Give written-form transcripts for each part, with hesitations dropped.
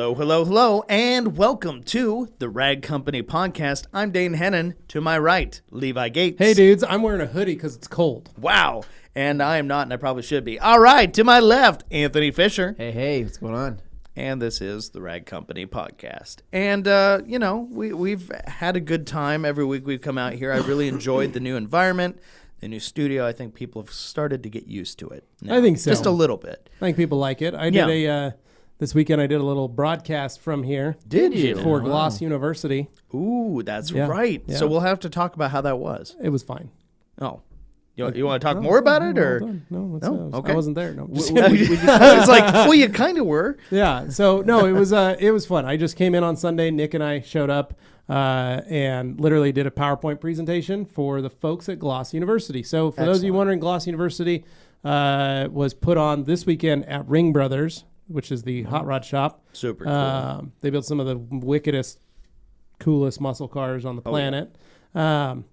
Hello, hello, hello, and welcome to the Rag Company Podcast. I'm Dane Hennen. To my right, Levi Gates. Hey, dudes, I'm wearing a hoodie because it's cold. Wow. And I am not, and I probably should be. All right, to my left, Anthony Fisher. Hey, what's going on? And this is the Rag Company Podcast. And, we've had a good time every week we've come out here. I really enjoyed the new environment, the new studio. I think people have started to get used to it now. I think so. Just a little bit. I think people like it. I did this weekend I did a little broadcast from here. Did you? For Gloss University. Ooh, that's right. Yeah. So we'll have to talk about how that was. It was fine. Oh. You want to talk more about it, or no? Okay. I wasn't there. No, I was like, well, you kind of were. Yeah. So no, it was fun. I just came in on Sunday. Nick and I showed up and literally did a PowerPoint presentation for the folks at Gloss University. So for those of you wondering, Gloss University was put on this weekend at Ring Brothers, which is the hot rod shop. Super cool. They built some of the wickedest, coolest muscle cars on the planet. Ring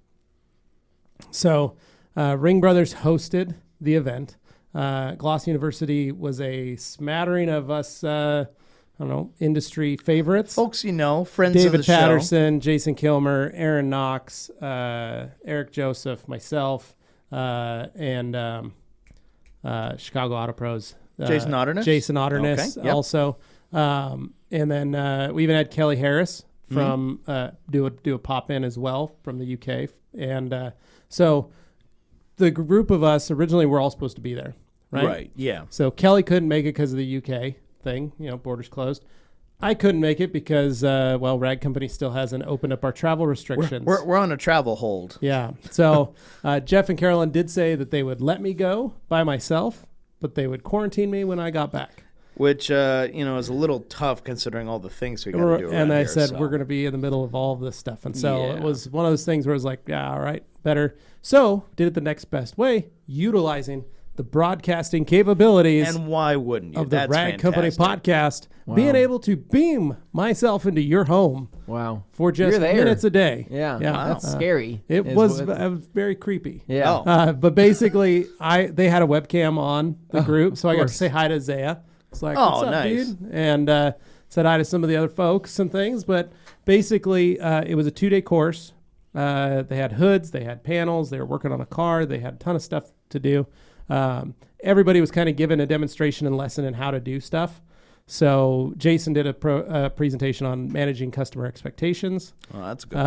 Brothers hosted the event. Gloss University was a smattering of us, industry favorites. Folks, friends David of the Patterson, Jason Kilmer, Aaron Knox, Eric Joseph, myself, and Chicago Auto Pros. Jason Otterness? Jason Otterness also. And then we even had Kelly Harris from do a pop-in as well from the UK. And so the group of us originally were all supposed to be there, right? Right, yeah. So Kelly couldn't make it because of the UK thing, borders closed. I couldn't make it because, Rag Company still hasn't opened up our travel restrictions. We're on a travel hold. Yeah. So Jeff and Carolyn did say that they would let me go by myself, but they would quarantine me when I got back. Which, is a little tough considering all the things we got to do around And I here, said, we're going to be in the middle of all of this stuff. And so it was one of those things where it was like, yeah, all right, better. So did it the next best way, utilizing the broadcasting capabilities. And why wouldn't you? Of the Rag Company Podcast, being able to beam myself into your home. Wow. For just minutes a day. Yeah. Wow. That's scary. It was very creepy. Yeah. But basically, they had a webcam on the group, so I got to say hi to Zaya. It's like, what's up, nice. dude? And said hi to some of the other folks and things. But basically, it was a 2-day course. They had hoods, they had panels, they were working on a car, they had a ton of stuff to do. Everybody was kind of given a demonstration and lesson in how to do stuff. So Jason did a presentation on managing customer expectations. Oh, that's good.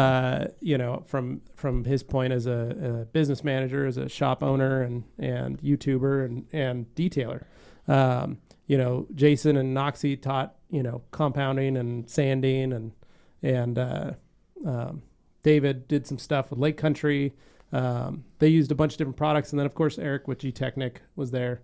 From his point as a business manager, as a shop owner and YouTuber and detailer. Jason and Noxie taught, compounding and sanding and David did some stuff with Lake Country. They used a bunch of different products. And then, of course, Eric with G-Technic was there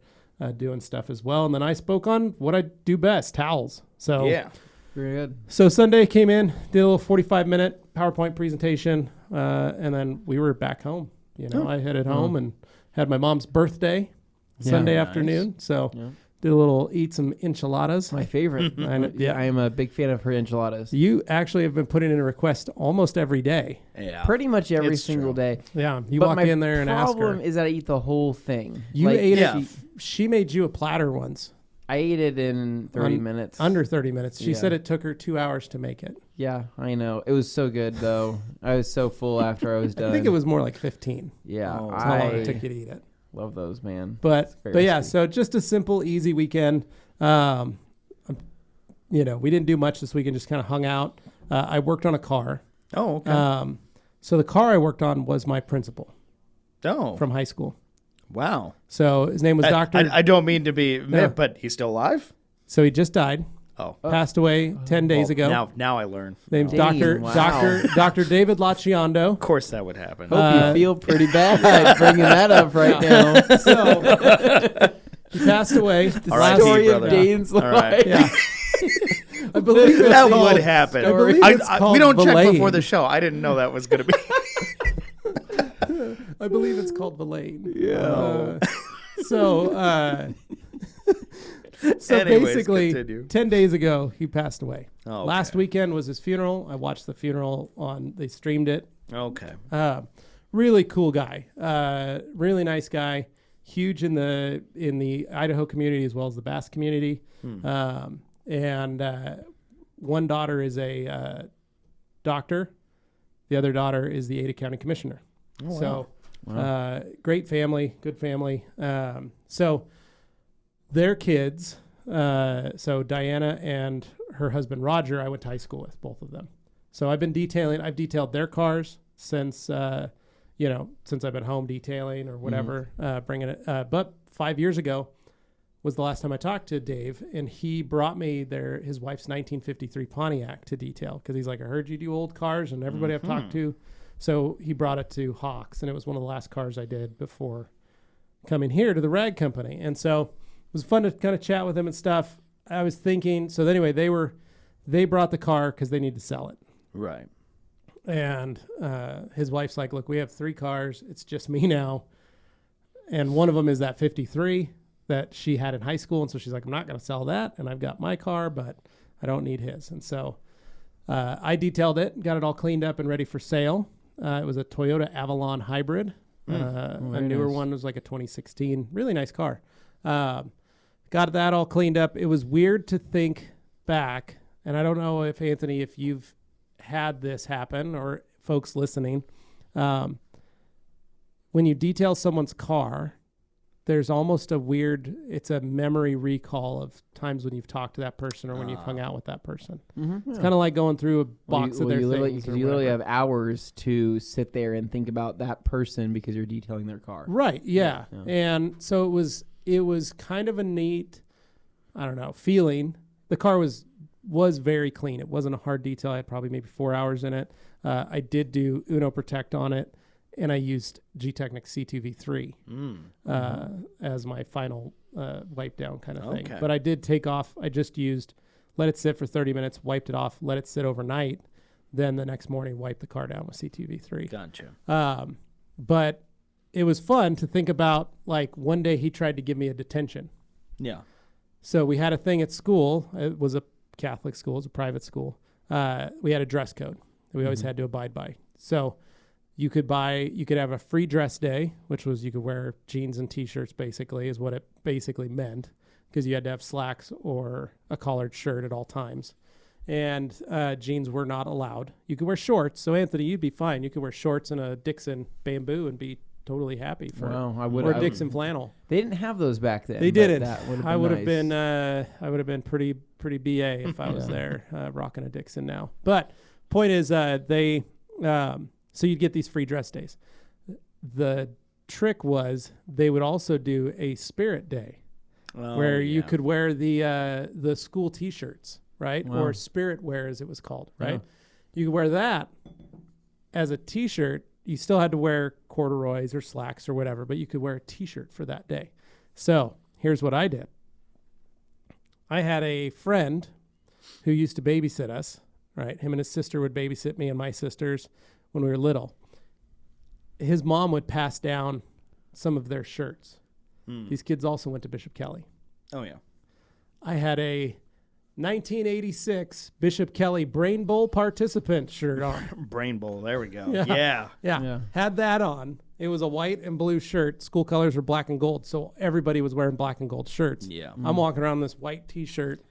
doing stuff as well. And then I spoke on what I do best, towels. So yeah, very good. So Sunday came in, did a little 45-minute PowerPoint presentation, and then we were back home. I headed home and had my mom's birthday Sunday afternoon. So did a little eat some enchiladas. My favorite. I am a big fan of her enchiladas. You actually have been putting in a request almost every day. Yeah, pretty much every single day. Yeah, you walk in there and ask her. The problem is that I eat the whole thing. You ate it. She made you a platter once. I ate it in 30 minutes. Under 30 minutes. She said it took her 2 hours to make it. Yeah, I know. It was so good, though. I was so full after I was done. I think it was more like 15. Yeah. That's how long it took you to eat it. Love those, man. But yeah, so just a simple, easy weekend. We didn't do much this weekend, just kind of hung out. I worked on a car. Oh, okay. So the car I worked on was my principal. Oh. From high school. Wow. So his name was Dr. I don't mean to be, but he's still alive? So he just died. Oh. Passed away 10 days ago. Now I learn. Name's Dr. David Laciando. Of course that would happen. Hope you feel pretty bad bringing that up right now. So he passed away. The story of Dane's life. Right. Yeah. I believe that would happen. We don't check before the show. I didn't know that was going to be. I believe it's called Villain. Yeah. So anyways, basically, continue. 10 days ago, he passed away. Oh, okay. Last weekend was his funeral. I watched the funeral they streamed it. Okay. Really cool guy. Really nice guy. Huge in the Idaho community as well as the Basque community. one daughter is a doctor. The other daughter is the Ada County Commissioner. Oh, wow. So great family, good family. So their kids, so Diana and her husband Roger, I went to high school with, both of them. So I've detailed their cars since, since I've been home detailing or whatever, bringing it. But 5 years ago was the last time I talked to Dave, and he brought me his wife's 1953 Pontiac to detail because he's like, I heard you do old cars, and everybody I've talked to. So he brought it to Hawks, and it was one of the last cars I did before coming here to the rag company. And so it was fun to kind of chat with him and stuff. I was thinking, so anyway, they brought the car because they need to sell it. Right. And his wife's like, look, we have 3 cars. It's just me now. And one of them is that 53 that she had in high school. And so she's like, I'm not going to sell that. And I've got my car, but I don't need his. And so I detailed it, got it all cleaned up and ready for sale. It was a Toyota Avalon hybrid. A newer one was like a 2016. Really nice car. Got that all cleaned up. It was weird to think back. And I don't know if, Anthony, if you've had this happen or folks listening. When you detail someone's car, there's almost it's a memory recall of times when you've talked to that person or when you've hung out with that person. It's kind of like going through a box of their things. You literally have hours to sit there and think about that person because you're detailing their car. Right. Yeah. And so it was kind of a neat, I don't know, feeling. The car was very clean. It wasn't a hard detail. I had probably maybe 4 hours in it. I did do Uno Protect on it, and I used G-Technic C2V3 as my final wipe down kind of thing. But I did take off. I just let it sit for 30 minutes, wiped it off, let it sit overnight. Then the next morning, wipe the car down with C2V3. Gotcha. But it was fun to think about, like, one day he tried to give me a detention. Yeah. So we had a thing at school. It was a Catholic school. It was a private school. We had a dress code that we always had to abide by. So you could have a free dress day, which was you could wear jeans and T-shirts, basically, is what it basically meant, because you had to have slacks or a collared shirt at all times. And jeans were not allowed. You could wear shorts. So, Anthony, you'd be fine. You could wear shorts and a Dixon bamboo and be totally happy for or Dixon flannel. They didn't have those back then. They didn't. I would have been I would have been pretty BA if I was there rocking a Dixon now. But point is, so you'd get these free dress days. The trick was they would also do a spirit day where you could wear the school T-shirts, right? Or spirit wear, as it was called, right? You could wear that as a T-shirt. You still had to wear corduroys or slacks or whatever, but you could wear a T-shirt for that day. So here's what I did. I had a friend who used to babysit us, right? Him and his sister would babysit me and my sisters when we were little. His mom would pass down some of their shirts. These kids also went to Bishop Kelly. Oh, yeah. I had a 1986 Bishop Kelly Brain Bowl participant shirt on. Brain Bowl, there we go. Yeah. Had that on. It was a white and blue shirt. School colors were black and gold, so everybody was wearing black and gold shirts. Yeah. I'm walking around this white T-shirt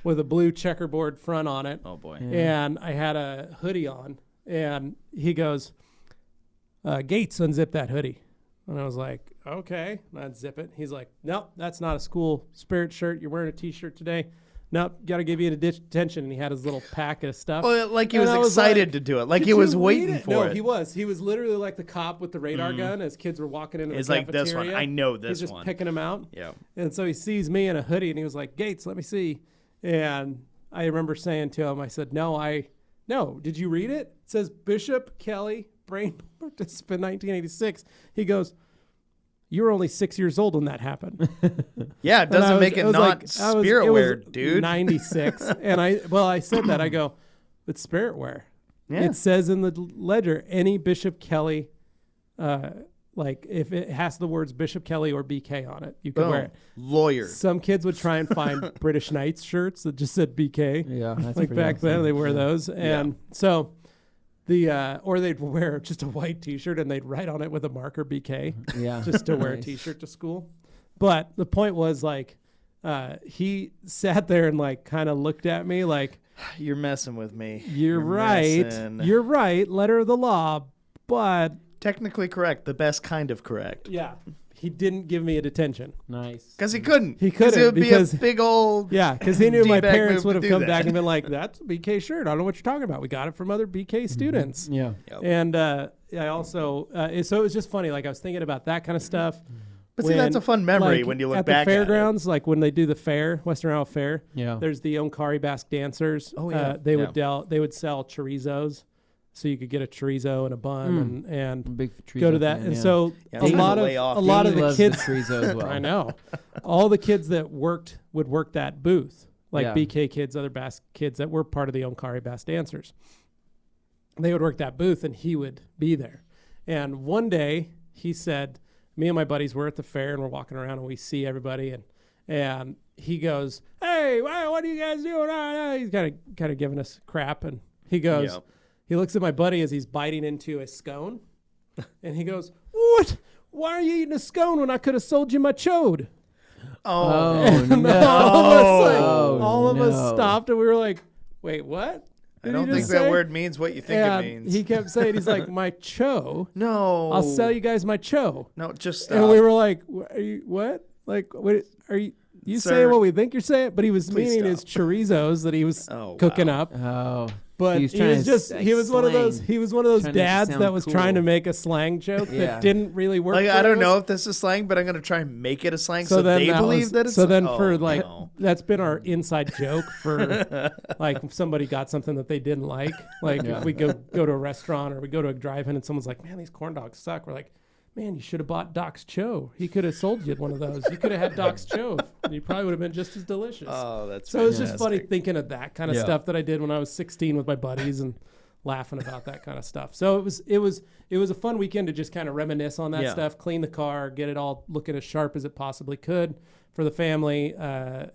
with a blue checkerboard front on it. Oh, boy. Yeah. And I had a hoodie on, and he goes, Gates, unzip that hoodie. And I was like, okay. And I'd zip it. He's like, nope, that's not a school spirit shirt. You're wearing a T-shirt today. Nope, got to give you a detention. And he had his little pack of stuff. Well, like he was excited to do it. Like he was waiting for it. No, he was. He was literally like the cop with the radar gun as kids were walking into the cafeteria. It's like, this one. I know this one. He's just picking them out. Yeah. And so he sees me in a hoodie, and he was like, Gates, let me see. And I remember saying to him, I said, no, did you read it? It says Bishop Kelly, brain participant, 1986. He goes, you were only 6 years old when that happened. Yeah, it doesn't make it not spirit wear, dude. 96. And I said that. I go, it's spirit wear. Yeah. It says in the ledger, any Bishop Kelly, like if it has the words Bishop Kelly or BK on it, you can wear it. Lawyer. Some kids would try and find British Knights shirts that just said BK. Yeah. That's like back then, they wear those. And so... or they'd wear just a white T-shirt and they'd write on it with a marker BK, just to wear a T-shirt to school. But the point was, like, he sat there and like kind of looked at me like, You're messing with me. You're right. messing. You're right. Letter of the law, but Technically correct. The best kind of correct. yeah, he didn't give me a detention. Nice. Because he couldn't. He couldn't It would because- be a big old. Yeah, because he knew my D-bag parents move would to have do come that. back and been like, "That's a BK shirt. I don't know what you're talking about. We got it from other BK students." Yeah. Yep. And I also, so it was just funny. Like I was thinking about that kind of stuff. But see, that's a fun memory like, when you look at back the at it. fairgrounds, like when they do the fair, Western Iowa Fair. Yeah. There's the Onkari Basque dancers. Oh, yeah. They would sell chorizos, so you could get a chorizo and a bun and Big chorizo go to that. fan, And yeah. so Yeah, a I'm lot gonna of lay off. a lot of He the loves kids. chorizo as well. I know. All the kids that would work that booth, like Yeah. BK kids, other Basque kids that were part of the Onkari Basque dancers. They would work that booth, and he would be there. And one day, he said, me and my buddies were at the fair, and we're walking around, and we see everybody, and he goes, "Hey, what are you guys doing?" He's kind of giving us crap, and he goes, Yep. he looks at my buddy as he's biting into a scone, and he goes, "What? Why are you eating a scone when I could have sold you my chode?" Oh, And no. all of us no. stopped, and we were like, "Wait, what?" I Did don't he think just that say?" word means what you think And it means. he kept saying, he's like, "My cho. No. I'll sell you guys my cho." No, just stop. And we were like, Are you, what? Like, what are you Sir, saying what we think you're saying? But he was please meaning his chorizos that he was Oh, cooking wow. up. Oh. But He was he trying was to just, like he was one of those, slang. he was one of those Trying to dads sound that was trying to cool. make a slang joke Yeah. that didn't really work. Like, for I don't us. know if this is slang, but I'm going to try and make it a slang so, then they that believe was- that it's so then oh, for like no. that's been our inside joke for like if somebody got something that they didn't like Yeah. if we go to a restaurant or we go to a drive-in and someone's like, "Man, these corn dogs suck," we're like, "Man, you should have bought Doc's Cho. He could have sold you one of those. You could have had Doc's Cho. And you probably would have been just as delicious." Oh, that's So it was just funny fantastic. thinking of that kind of Yeah. stuff that I did when I was 16 with my buddies and laughing about that kind of stuff. So it was a fun weekend to just kind of reminisce on that Yeah. stuff, clean the car, get it all looking as sharp as it possibly could for the family.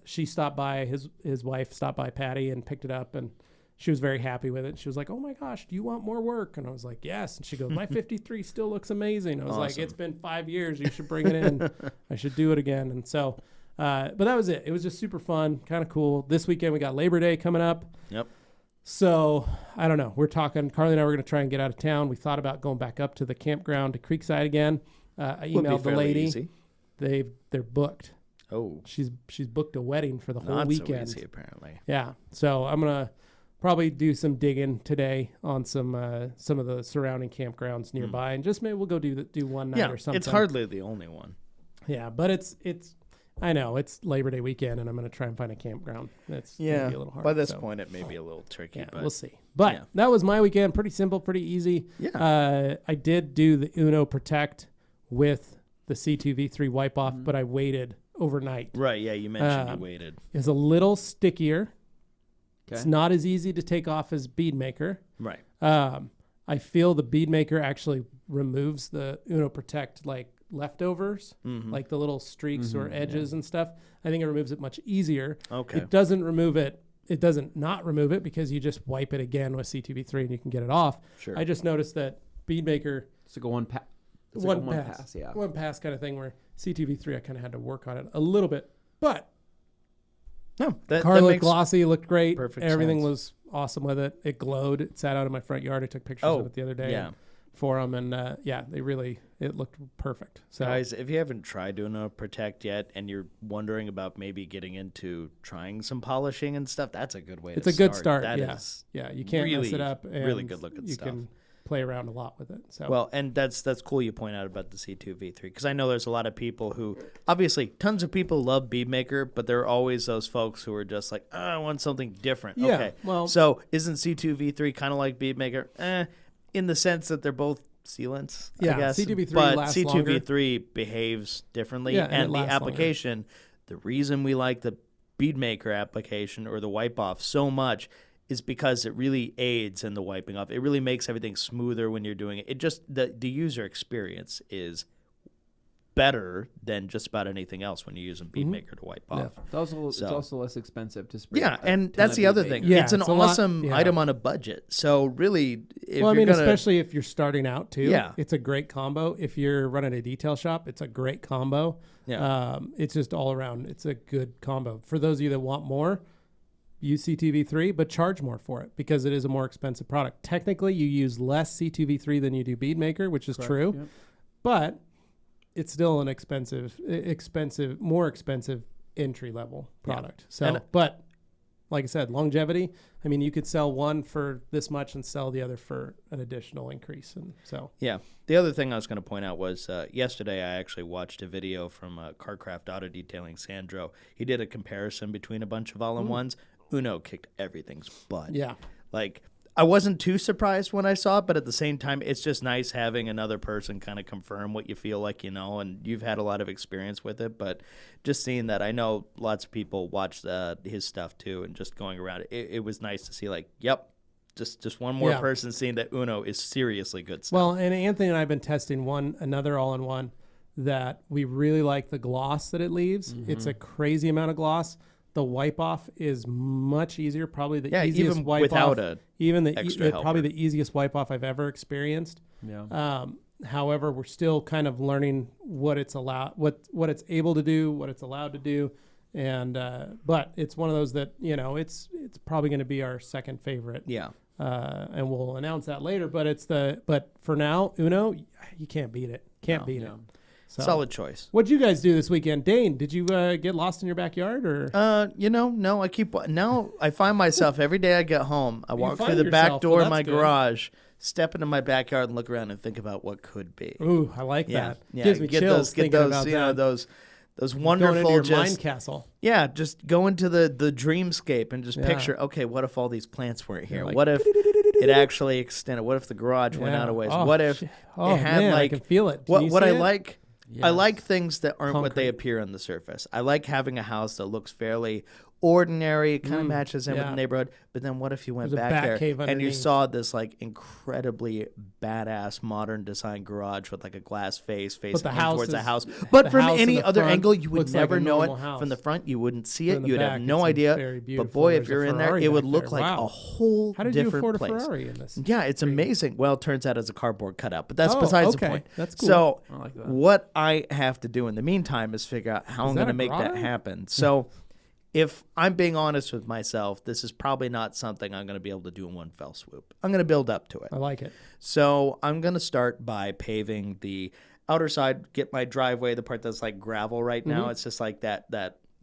She stopped by, his wife stopped by, Patty, and picked it up, and she was very happy with it. She was like, "Oh my gosh, do you want more work?" And I was like, "Yes." And she goes, "My 53 still looks amazing." I was like, Awesome. "It's been 5 years. You should bring it in. I should do it again." And so, but that was it. It was just super fun, kind of cool. This weekend we got Labor Day coming up. Yep. So I don't know. We're talking. Carly and I were going to try and get out of town. We thought about going back up to the campground to Creekside again. I Would be emailed the fairly lady. easy. They're booked. Oh, She's booked a wedding for the whole not weekend. so easy apparently. Yeah. So I'm gonna probably do some digging today on some of the surrounding campgrounds nearby, and just maybe we'll go do one night Yeah, or something. it's hardly the only one. Yeah, but it's. I know it's Labor Day weekend, and I'm gonna try and find a campground. That's gonna be a little hard. By this so. point, it may be a little tricky, Yeah, but we'll see. But yeah. that was my weekend. Pretty simple, pretty easy. Yeah. I did do the Uno Protect with the C2V3 wipe off, but I waited overnight. Right. Yeah, you mentioned you waited. It's a little stickier. Okay. It's not as easy to take off as Bead Maker. Right. I feel the Bead Maker actually removes the Uno Protect like leftovers, like the little streaks or edges and stuff. I think it removes it much easier. Okay. It doesn't remove it. It doesn't not remove it because you just wipe it again with C2V3 and you can get it off. Sure. I just noticed that Bead Maker It's like a one pass. one pass, Yeah. one pass kind of thing where C2V3 I kind of had to work on it a little bit, but No, that car looked makes glossy, looked great. perfect Everything sense. was awesome with it. It glowed. It sat out in my front yard. I took pictures Oh, of it the other day yeah. for them, and it looked perfect. So Guys, if you haven't tried doing a Protect yet and you're wondering about maybe getting into trying some polishing and stuff, that's a good way it's to a good start. start. That yeah, is yeah, you can't mess really, it up. And really good looking you stuff. can play around a lot with it. So Well, and that's cool you point out about the C2V3 because I know there's a lot of people who, obviously, tons of people love Bead Maker, but there are always those folks who are just like, oh, I want something different. Yeah, Okay, well- so isn't C2V3 kind of like Bead Maker? In the sense that they're both sealants, Yeah, I guess. C2V3 but lasts C2V3 behaves differently, Yeah, and it and the lasts longer. application, the reason we like the Bead Maker application or the wipe off so much is because it really aids in the wiping off. It really makes everything smoother when you're doing it. It just the user experience is better than just about anything else when you're using Bead Maker to wipe off. It's also So- it's also less expensive to spray. Yeah, a and ton that's of the other Bead thing. Maker. Yeah, it's an it's a lot- awesome yeah. item on a budget. So really, if well, I you're mean, gonna, especially if you're starting out too. Yeah. It's a great combo. If you're running a detail shop, it's a great combo. Yeah. It's just all around. It's a good combo. For those of you that want more, use C2V3, but charge more for it because it is a more expensive product. Technically, you use less C2V3 than you do bead maker, which is true, but it's still an more expensive entry level product. So, but like I said, longevity. I mean, you could sell one for this much and sell the other for an additional increase. And so, yeah. The other thing I was going to point out was yesterday I actually watched a video from Carcraft Auto Detailing Sandro. He did a comparison between a bunch of all-in-ones. Uno kicked everything's butt. Yeah. Like, I wasn't too surprised when I saw it, but at the same time, it's just nice having another person kind of confirm what you feel like, and you've had a lot of experience with it, but just seeing that, I know lots of people watch his stuff too, and just going around it was nice to see, like, yep, just one more person seeing that Uno is seriously good stuff. Well, and Anthony and I have been testing another all-in-one that we really like the gloss that it leaves. It's a crazy amount of gloss. The wipe off is much easier. Probably the easiest even wipe without off. Probably the easiest wipe off I've ever experienced. Yeah. However, we're still kind of learning what it's what it's able to do, what it's allowed to do, and but it's one of those that it's probably going to be our second favorite. Yeah. And we'll announce that later. But for now, Uno, you can't beat it. Can't beat it. So, solid choice. What'd you guys do this weekend? Dane, did you get lost in your backyard or? No, I find myself every day I get home, I walk through the back door of my garage, step into my backyard and look around and think about what could be. Ooh, I like that. Yeah. Gives me chills thinking about that. Those wonderful going into your mind castle. Yeah, just go into the dreamscape and just picture, okay, what if all these plants weren't here? What if it actually extended? What if the garage went out of ways? What if it had I can feel it. What I like. Yes. I like things that aren't what they appear on the surface. I like having a house that looks fairly ordinary, kind of matches in with the neighborhood. But then what if you went back there and you saw this like incredibly badass modern design garage with like a glass face facing towards a house. But from any other angle, you would never know it. House. From the front, you wouldn't see it. You'd have no idea. But boy, if you're in there, it would look like a whole different place. How did you afford a Ferrari in this? Yeah, it's amazing. Well, it turns out it's a cardboard cutout, but that's besides the point. That's cool. So I like that. what I have to do in the meantime is figure out how I'm going to make that happen. So if I'm being honest with myself, this is probably not something I'm going to be able to do in one fell swoop. I'm going to build up to it. I like it. So I'm going to start by paving the outer side, get my driveway, the part that's like gravel right now. It's just like that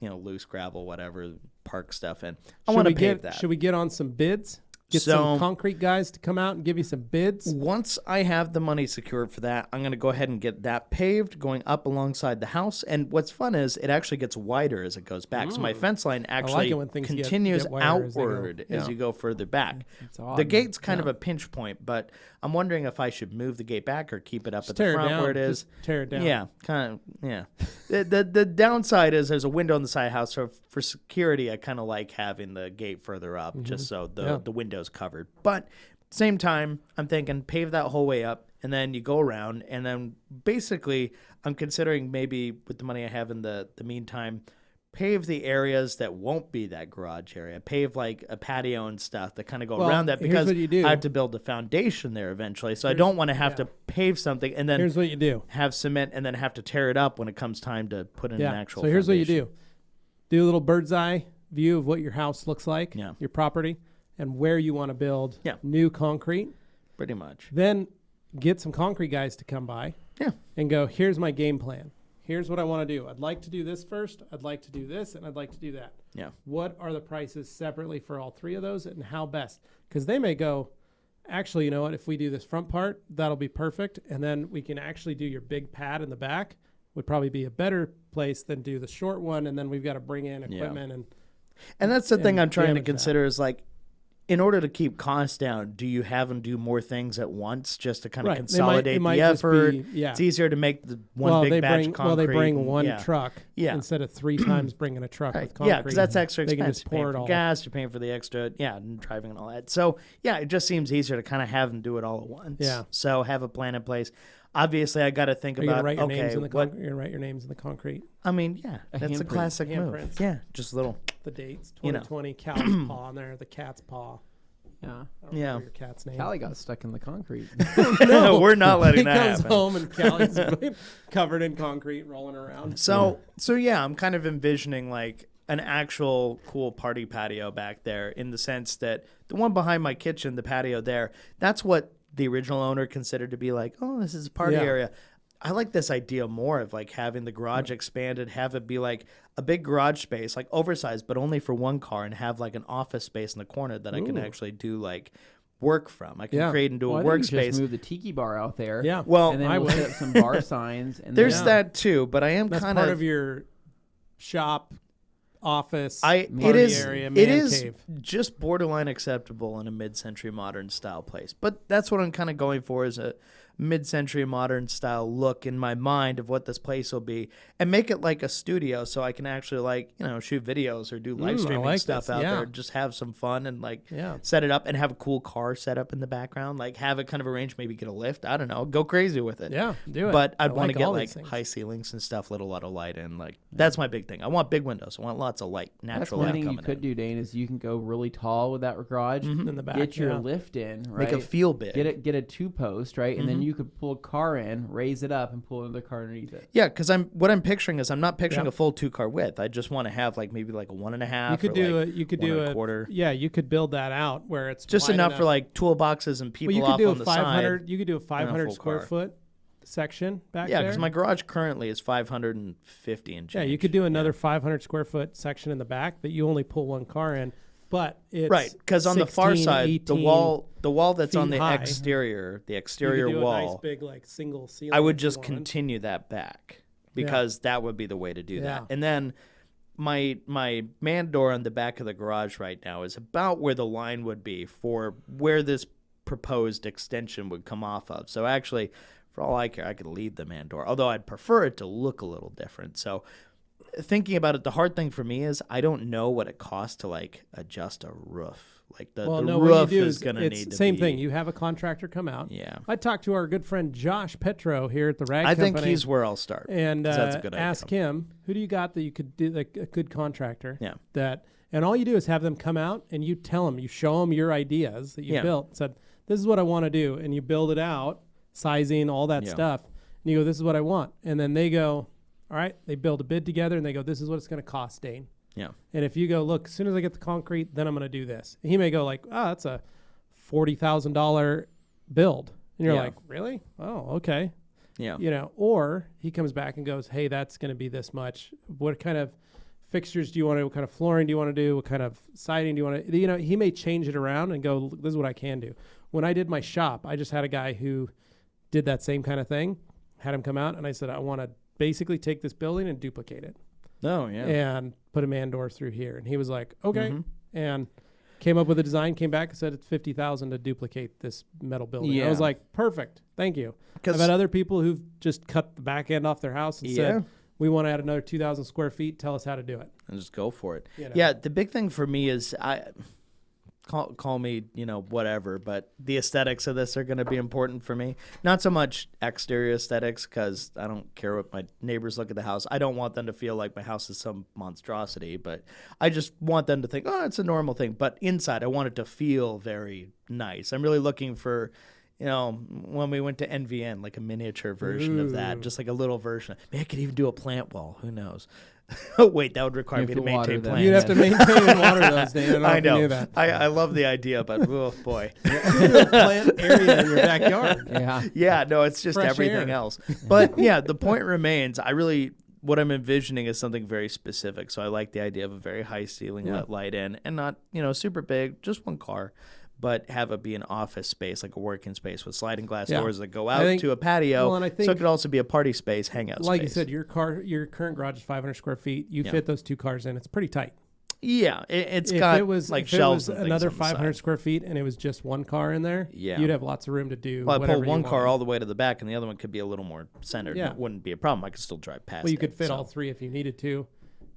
loose gravel, whatever, park stuff in. I want to pave that. Should we get on some bids? Get some concrete guys to come out and give you some bids? Once I have the money secured for that, I'm going to go ahead and get that paved, going up alongside the house. And what's fun is it actually gets wider as it goes back. So my fence line actually continues outward as you go further back. The gate's kind of a pinch point, but I'm wondering if I should move the gate back or keep it up at the front where it is. Just tear it down. Yeah, kind of, yeah. The downside is there's a window on the side of the house, so for security, I kind of like having the gate further up just so the window's covered. But same time, I'm thinking pave that whole way up, and then you go around, and then basically I'm considering maybe with the money I have in the meantime, pave the areas that won't be that garage area. Pave like a patio and stuff that kind of go around that because I have to build a foundation there eventually. So I don't want to have to pave something and then here's what you do. Have cement and then have to tear it up when it comes time to put in an actual So here's foundation. what you do. Do a little bird's eye view of what your house looks like, your property, and where you want to build new concrete. Pretty much. Then get some concrete guys to come by and go, here's my game plan. Here's what I want to do. I'd like to do this first. I'd like to do this, and I'd like to do that. Yeah. What are the prices separately for all three of those, and how best? Because they may go, actually, you know what? If we do this front part, that'll be perfect, and then we can actually do your big pad in the back. Would probably be a better place than do the short one, and then we've got to bring in equipment and that's the thing I'm trying to consider is like, in order to keep costs down, do you have them do more things at once just to kind of consolidate the effort? It's easier to make the one big batch of concrete. Well, they bring one truck instead of 3 times bringing a truck with concrete. Yeah, because that's extra expense. They can just pour it all. Gas, you're paying for the extra, and driving and all that. So, it just seems easier to kind of have them do it all at once. Yeah. So have a plan in place. Obviously, I got to think about, you're going to write your names in the concrete. I mean, that's a classic move. Yeah, just a little. The dates, 2020, Callie's paw on there, the cat's paw. Yeah. Your cat's name. Callie got stuck in the concrete. No, we're not letting that happen. He comes home and Callie's covered in concrete rolling around. So I'm kind of envisioning like an actual cool party patio back there, in the sense that the one behind my kitchen, the patio there, that's what the original owner considered to be like, oh, this is a party area. I like this idea more of like having the garage expanded, have it be like a big garage space, like oversized, but only for one car, and have like an office space in the corner that I can actually do like work from. I can create into a workspace. Just move the tiki bar out there. Yeah. Well, and then we'll set up some bar signs. And there's that too, but I am That's kind part of your shop, office, it area, man is cave. just borderline acceptable in a mid-century modern style place. But that's what I'm kind of going for, is a mid-century modern style look in my mind of what this place will be, and make it like a studio, so I can actually like, you know, shoot videos or do live streaming like stuff this. out Yeah. there, just have some fun and like Yeah. set it up, and have a cool car set up in the background, like have it kind of arranged, maybe get a lift, I don't know, go crazy with it. Yeah, do it. But I I'd want to like get all like these things. high ceilings and stuff, let a lot of light in. Like that's my big thing. I want big windows. I want lots of light, That's natural one light thing you coming could in. do, Dane, is you can go really tall with that garage, in the back. get your yeah. lift in, right? Make it feel big. Get a 2-post, right? And then you could pull a car in, raise it up, and pull another car underneath it. Yeah, because what I'm picturing is I'm not picturing Yeah. a full 2-car width. I just want to have like maybe like a 1.5. You could or do like a, you could 1 do and a quarter. Yeah, you could build that out where it's Just wide enough for like toolboxes and people Well, you could off do on a the 500. side. You could do a 500 full square car. foot section back Yeah, there. because my garage currently is 550 and Yeah, change. you could do another 500 square foot section in the back that you only pull one car in, but it's Right, because on the far 16, side, the 18 wall that's on feet the high. exterior, you could do wall, a nice big like single ceiling. I would if you just wanted. continue that back, because that would be the way to do Yeah. that. And then my man door on the back of the garage right now is about where the line would be for where this proposed extension would come off of. So actually, for all I care, I could leave the man door, although I'd prefer it to look a little different. So thinking about it, the hard thing for me is I don't know what it costs to like adjust a roof. Like the What roof you do is going to it's need to same be, thing. You have a contractor come out. Yeah. I talked to our good friend Josh Petro here at the Rag I Company. think he's where I'll start. And 'cause that's a good ask idea. him, who do you got that you could do, like a good contractor? Yeah. And all you do is have them come out and you tell them, you show them your ideas that you Yeah. built. Said, this is what I want to do, and you build it out, sizing, all that Yeah. stuff. And you go, this is what I want, and then they go, all right. They build a bid together, and they go, this is what it's going to cost, Dane. Yeah. And if you go, look, as soon as I get the concrete, then I'm going to do this. He may go like, oh, that's a $40,000 build, and you're Yeah. like, really? Oh, okay. Yeah. You know, or he comes back and goes, hey, that's going to be this much. What kind of fixtures do you want to do? What kind of flooring do you want to do? What kind of siding do you want to, you know, he may change it around and go, this is what I can do. When I did my shop, I just had a guy who did that same kind of thing, had him come out, and I said, I want to basically take this building and duplicate it Oh, yeah. and put a man door through here. And he was like, okay. Mhm. And came up with a design, came back and said it's $50,000 to duplicate this metal building. I Yeah. was like, perfect. Thank you. 'Cause- I've had other people who've just cut the back end off their house and Yeah. said, we want to add another 2,000 square feet. Tell us how to do it. And just go for it. You know. Yeah, the big thing for me is call me, you know, whatever, but the aesthetics of this are going to be important for me. Not so much exterior aesthetics, because I don't care what my neighbors look at the house. I don't want them to feel like my house is some monstrosity, but I just want them to think, oh, it's a normal thing. But inside, I want it to feel very nice. I'm really looking for, you know, when we went to NVN, like a miniature version of that, Ooh. just like a little version. Maybe I could even do a plant wall. Who knows? Wait, that would require You me have to to water maintain them. plants. You'd have to maintain and water those, Dan. I don't know I if you know. knew that. I love the idea, but oh boy. Plant area in your backyard. Yeah. Yeah, no, it's just Fresh everything air. else. But yeah, the point remains, what I'm envisioning is something very specific. So I like the idea of a very high ceiling, Yeah. let light in, and not, you know, super big, just one car, but have it be an office space, like a working space with sliding glass Yeah. doors that go I out think- to a patio. well, and I So think- it could also be a party space, hangout Like space. you said, your current garage is 500 square feet. You Yeah. fit those 2 cars in. It's pretty tight. Yeah, it's If got it was like if shelves it was and things another on the 500 side. square feet and it was just one car in there, Yeah. you'd have lots of room to do Well, I whatever pull you one car wanted. all the way to the back, and the other one could be a little more centered. Yeah. It wouldn't be a problem. I could still drive past. Well, you could it, fit so. all 3 if you needed to.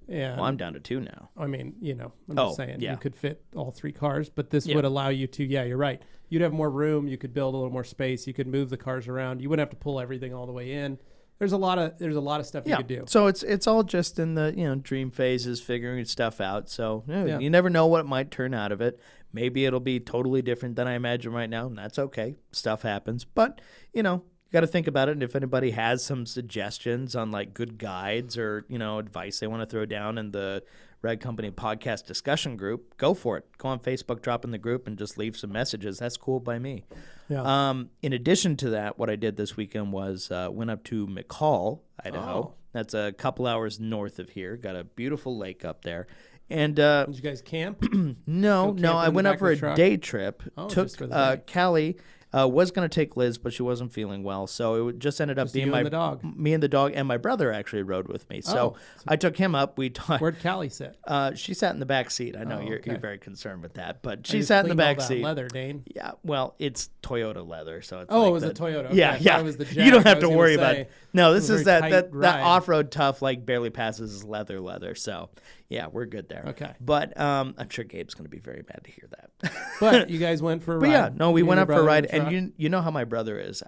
And Well, I'm down to 2 now. I mean, you know, I'm Oh, just saying yeah. you could fit all 3 cars, but this Yeah. would allow you to. Yeah, you're right. You'd have more room. You could build a little more space. You could move the cars around. You wouldn't have to pull everything all the way in. There's a lot of stuff you could do. So it's all just in the, you know, dream phases, figuring stuff out. So Yeah. you never know what might turn out of it. Maybe it'll be totally different than I imagine right now, and that's okay. Stuff happens. But, you know, you got to think about it. And if anybody has some suggestions on like good guides or, you know, advice they want to throw down in the Rag Company podcast discussion group, go for it. Go on Facebook, drop in the group, and just leave some messages. That's cool by me. Yeah. In addition to that, what I did this weekend was went up to McCall, Idaho. Oh. That's a couple hours north of here. Got a beautiful lake up there. And Did you guys camp? no, I went up for a day trip. Oh, Took just for the day. Callie. Was going to take Liz, but she wasn't feeling well. So it just ended up Just being you and the dog. me and the dog, and my brother actually rode with me. So I took him up. Where'd Callie sit? She sat in the back seat. I know you're okay. very concerned with that, but I she just sat in the cleaned all back that seat. Leather, Dane. Yeah, well, it's Toyota leather, so it's Oh, like it was the, a Toyota. Okay, Yeah, I thought yeah. it was the You don't Jag. have I to was worry gonna about say, it. No, it this was is a very that tight ride. off-road tough, like barely passes leather. So yeah, we're good there. Okay. But I'm sure Gabe's going to be very mad to hear that. But you guys went for a But ride. yeah, no, we You went and up your for a brother in ride, the truck? and you know how my brother is.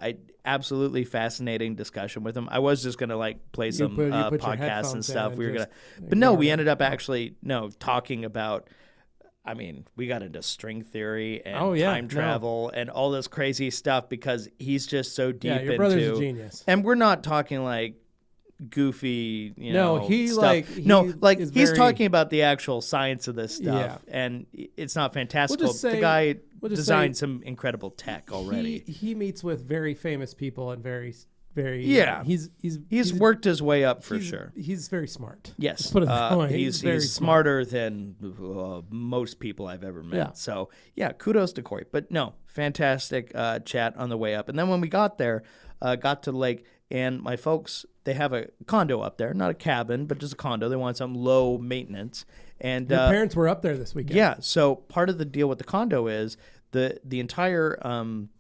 Absolutely fascinating discussion with him. I was just gonna like play some put your podcasts and headphones stuff. in We were and gonna, just but no, we ignore ended it. up actually talking about. I mean, we got into string theory and Oh, yeah, time no. travel and all this crazy stuff because he's just so deep Yeah, your into. brother's a genius. And we're not talking like goofy, No, he, stuff. like, no, he like is he's very- talking about the actual science of this stuff, Yeah. and it's not fantastical. just say- the guy we'll just designed say some incredible tech already. He meets with very famous people and very. Yeah. He's worked his way up for he's- sure. He's very smart. Yes, Let's put it that way. he's very smarter than most people I've ever met. Yeah. So yeah, kudos to Corey. But no, fantastic chat on the way up. And then when we got there, got to the lake, and my folks, they have a condo up there, not a cabin, but just a condo. They want some low maintenance. And Your parents were up there this weekend. yeah, so part of the deal with the condo is the entire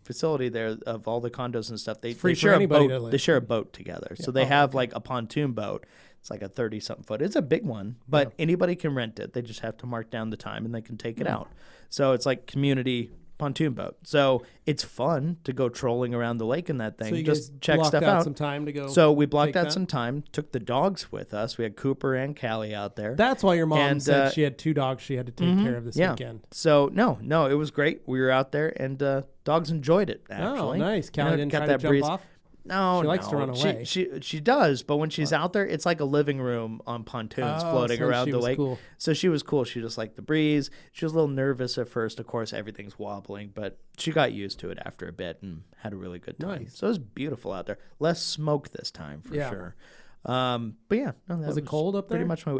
facility there of all the condos and stuff. They free for share a anybody boat. to live. They share a boat together, so they Oh, have like a pontoon boat. It's like a 30-something foot. It's a big one, but anybody can rent it. They just have to mark down the time and they can take it out. So it's like community pontoon boat. So it's fun to go trolling around the lake in that thing. So you just guys check blocked stuff out out. some time to go. So we blocked take out that? some time. Took the dogs with us. We had Cooper and Callie out there. That's why your mom And, said she had 2 dogs she had to take care of this yeah. weekend. So no, it was great. We were out there, and dogs enjoyed it. Oh, Actually, nice. Callie didn't got try that to jump breeze. off. No, She likes to run away. She does, but when she's out there, it's like a living room on pontoons Oh, floating so around she the was lake. cool. So she was cool. She just liked the breeze. She was a little nervous at first. Of course, everything's wobbling, but she got used to it after a bit and had a really good time. Nice. So it was beautiful out there. Less smoke this time for Yeah. sure. But yeah, no, that Was it cold up there? Pretty much my.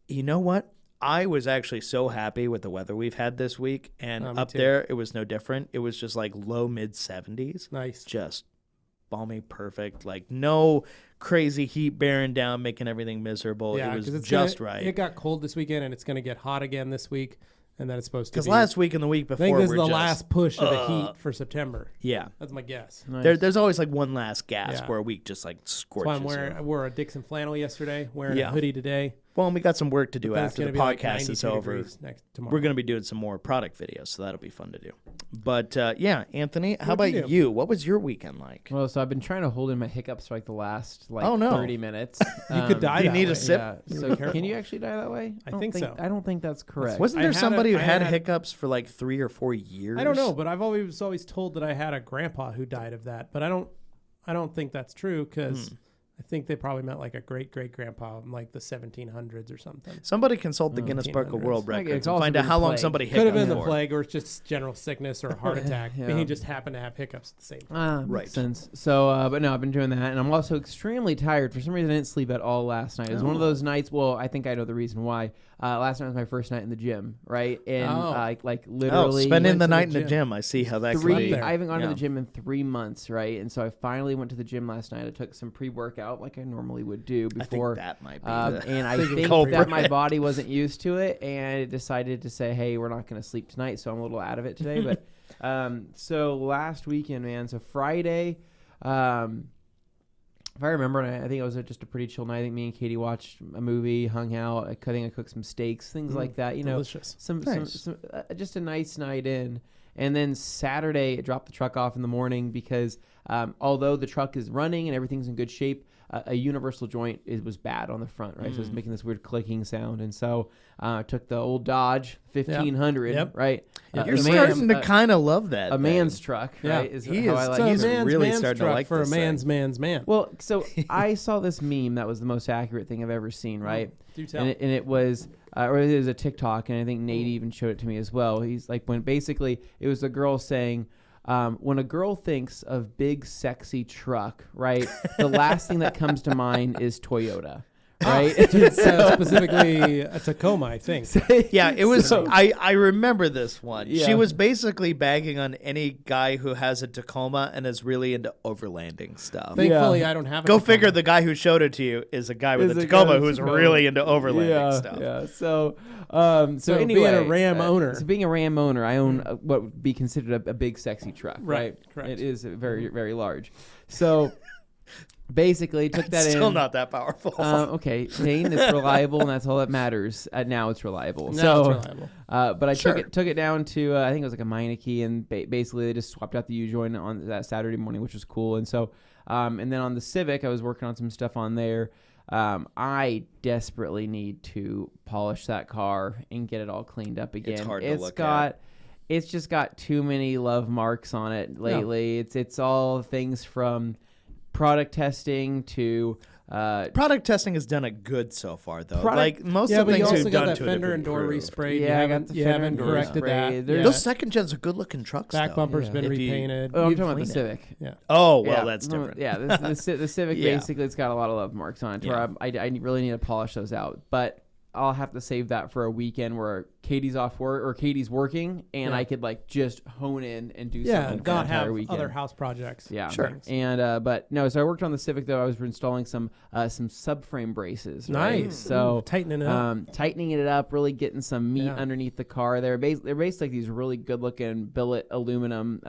You know what? I was actually so happy with the weather we've had this week, and Me up too. there it was no different. It was just like low mid 70s. Nice. Just balmy, perfect. Like no crazy heat bearing down, making everything miserable. Yeah, it was 'cause it's just gonna, right. It got cold this weekend, and it's going to get hot again this week, and then it's supposed to Because be. last week and the week I before think this is were the just, last push of the heat for September. Yeah. That's my guess. Nice. There's always like one last gasp Yeah. where a week just like That's why scorches I you. wore a Dixon flannel yesterday, wearing Yeah. a hoodie today. Well, and we got some work to do Then it's after gonna the be like podcast is 92 over. degrees tomorrow. We're going to be doing some more product videos, so that'll be fun to do. But yeah, Anthony, how What'd about you do? you? What was your weekend like? Well, so I've been trying to hold in my hiccups for like the last Oh, no. 30 minutes. You could die Do you that need a way. sip? Yeah. Be So careful. can you actually die that way? I think so. I don't think that's correct. Wasn't I there had somebody a- who I had had- hiccups for like 3 or 4 years? I don't know, but I've always told that I had a grandpa who died of that, but I don't think that's true because I think they probably meant like a great grandpa in like the 1700s or something. Somebody consult the Guinness Book of 1800s. World Like, Records it's and also find out been how long plague. somebody Could have hiccuped been the for. plague, or it's just general sickness or a heart attack. Yeah. Maybe he just happened to have hiccups at the same time. Right. Makes sense. So, but no, I've been doing that, and I'm also extremely tired. For some reason, I didn't sleep at all last night. It was one of those nights. Well, I think I know the reason why. Last night was my first night in the gym, right? And like Oh, literally spending went the to night the in the gym. I see how that could three. be. I haven't gone to Yeah. the gym in 3 months, right? And so I finally went to the gym last night. I took some pre-workout like I normally would do I before. think that might be And I Thinking think culprit. that my body wasn't used to it, and it decided to say, "Hey, we're not going to sleep tonight." So I'm a little out of it today. But so last weekend, man. So Friday, if I remember, and I think it was just a pretty chill night. I think me and Katie watched a movie, hung out. I think I cooked some steaks, things like that. You know, Delicious. some Nice. just a nice night in. And then Saturday, I dropped the truck off in the morning because although the truck is running and everything's in good shape, a universal joint was bad on the front, right? So it was making this weird clicking sound. And so I took the old Dodge 1500, Yep. right? You're The starting man's- to kind of love that. a thing. man's truck, Yeah. right? Is He how is I like so it. he's really starting to truck like for this a thing. man's man. Well, so I saw this meme that was the most accurate thing I've ever seen, right? Do tell. And it was or it was a TikTok, and I think Nate even showed it to me as well. He's like, when basically it was a girl saying, when a girl thinks of big, sexy truck, right, the last thing that comes to mind is Toyota. Right, It's specifically a Tacoma, I think. Yeah, it was. I remember this one. Yeah. She was basically bagging on any guy who has a Tacoma and is really into overlanding stuff. Thankfully, I don't have a Go Tacoma. figure. The guy who showed it to you is a guy with Is a a guy Tacoma with a who's Tacoma. really into overlanding stuff. Yeah. So anyway, being a Ram owner. So being a Ram owner, I own what would be considered a big, sexy truck. Right. Correct. It is very, very large. So basically, took that Still in. not that powerful. Okay, Dane, it's reliable, and that's all that matters. Now it's reliable. Now it's reliable. But I Sure. took it down to I think it was like a Meineke, and basically they just swapped out the U-joint on that Saturday morning, which was cool. And so, and then on the Civic, I was working on some stuff on there. I desperately need to polish that car and get it all cleaned up again. It's hard to look at. It's just got too many love marks on it lately. Yeah. It's all things from product testing to Product testing has done it good so far, though. Product- Like most Yeah, of but the you things also we've got done that to it fender have and door improved. resprayed. Yeah, you I haven't, got the you fender haven't and door corrected spray. that. There's- Those second gens are good looking trucks. Back though. bumper's Yeah. been If you- repainted. Oh, I'm You'd talking about the clean it. Civic. Yeah. Oh well, Yeah. that's different. Yeah, the Civic Yeah. basically it's got a lot of love marks on it. Where I really need to polish those out, but I'll have to save that for a weekend where Katie's off work or Katie's working, and I could like just hone in and do something for the not entire have weekend. other house projects. Yeah, Sure. And but no, so I worked on the Civic though. I was installing some subframe braces. Right? Nice. So Tightening it up. tightening it up, really getting some meat Yeah. underneath the car. They're basically like these really good looking billet aluminum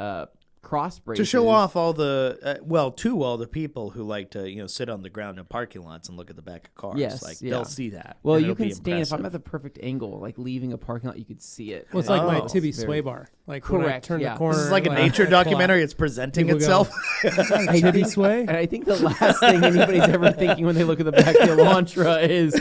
cross braces To show off all the to all the people who like to sit on the ground in parking lots and look at the back of cars. Yes, like yeah. they'll see that. Well, and you it'll be can stand if I'm impressive. at the perfect angle, like leaving a parking lot, you could see it. Well, it's And like my Oh. Tibby it's sway very- bar. Like when I Correct, turn yeah. the corner. This is like a I nature clap. documentary. It's presenting People go, itself. Tibby sway? And I think the last thing anybody's ever thinking when they look at the back of the Elantra is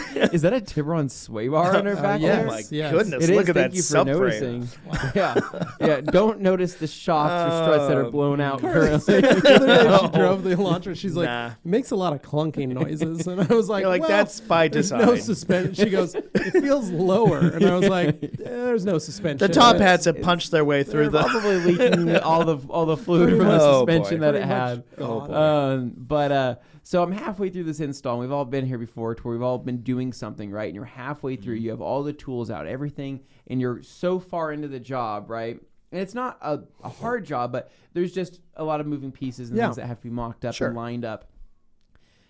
that a Tiburon sway bar in her back yes. there? Oh my Yes. goodness! It Look is. at Thank that you for subframe. noticing. Yeah. Don't notice the shocks or struts that are blown out currently. The other day No. she drove the Elantra. She's like, Nah. it makes a lot of clunking noises. And I was like, You're like, well, that's by there's design. no suspension. She goes, it feels lower. And I was like, there's no suspension. The top It's- hats have punched their way through They're the. probably leaking all the fluid Pretty from the much. Oh, suspension boy. that it Pretty much had. gone. But so I'm halfway through this install. And we've all been here before, to where we've all been doing something, right? And you're halfway through. You have all the tools out, everything, and you're so far into the job, right? And it's not a hard job, but there's just a lot of moving pieces and things that have to be mocked up Sure. and lined up.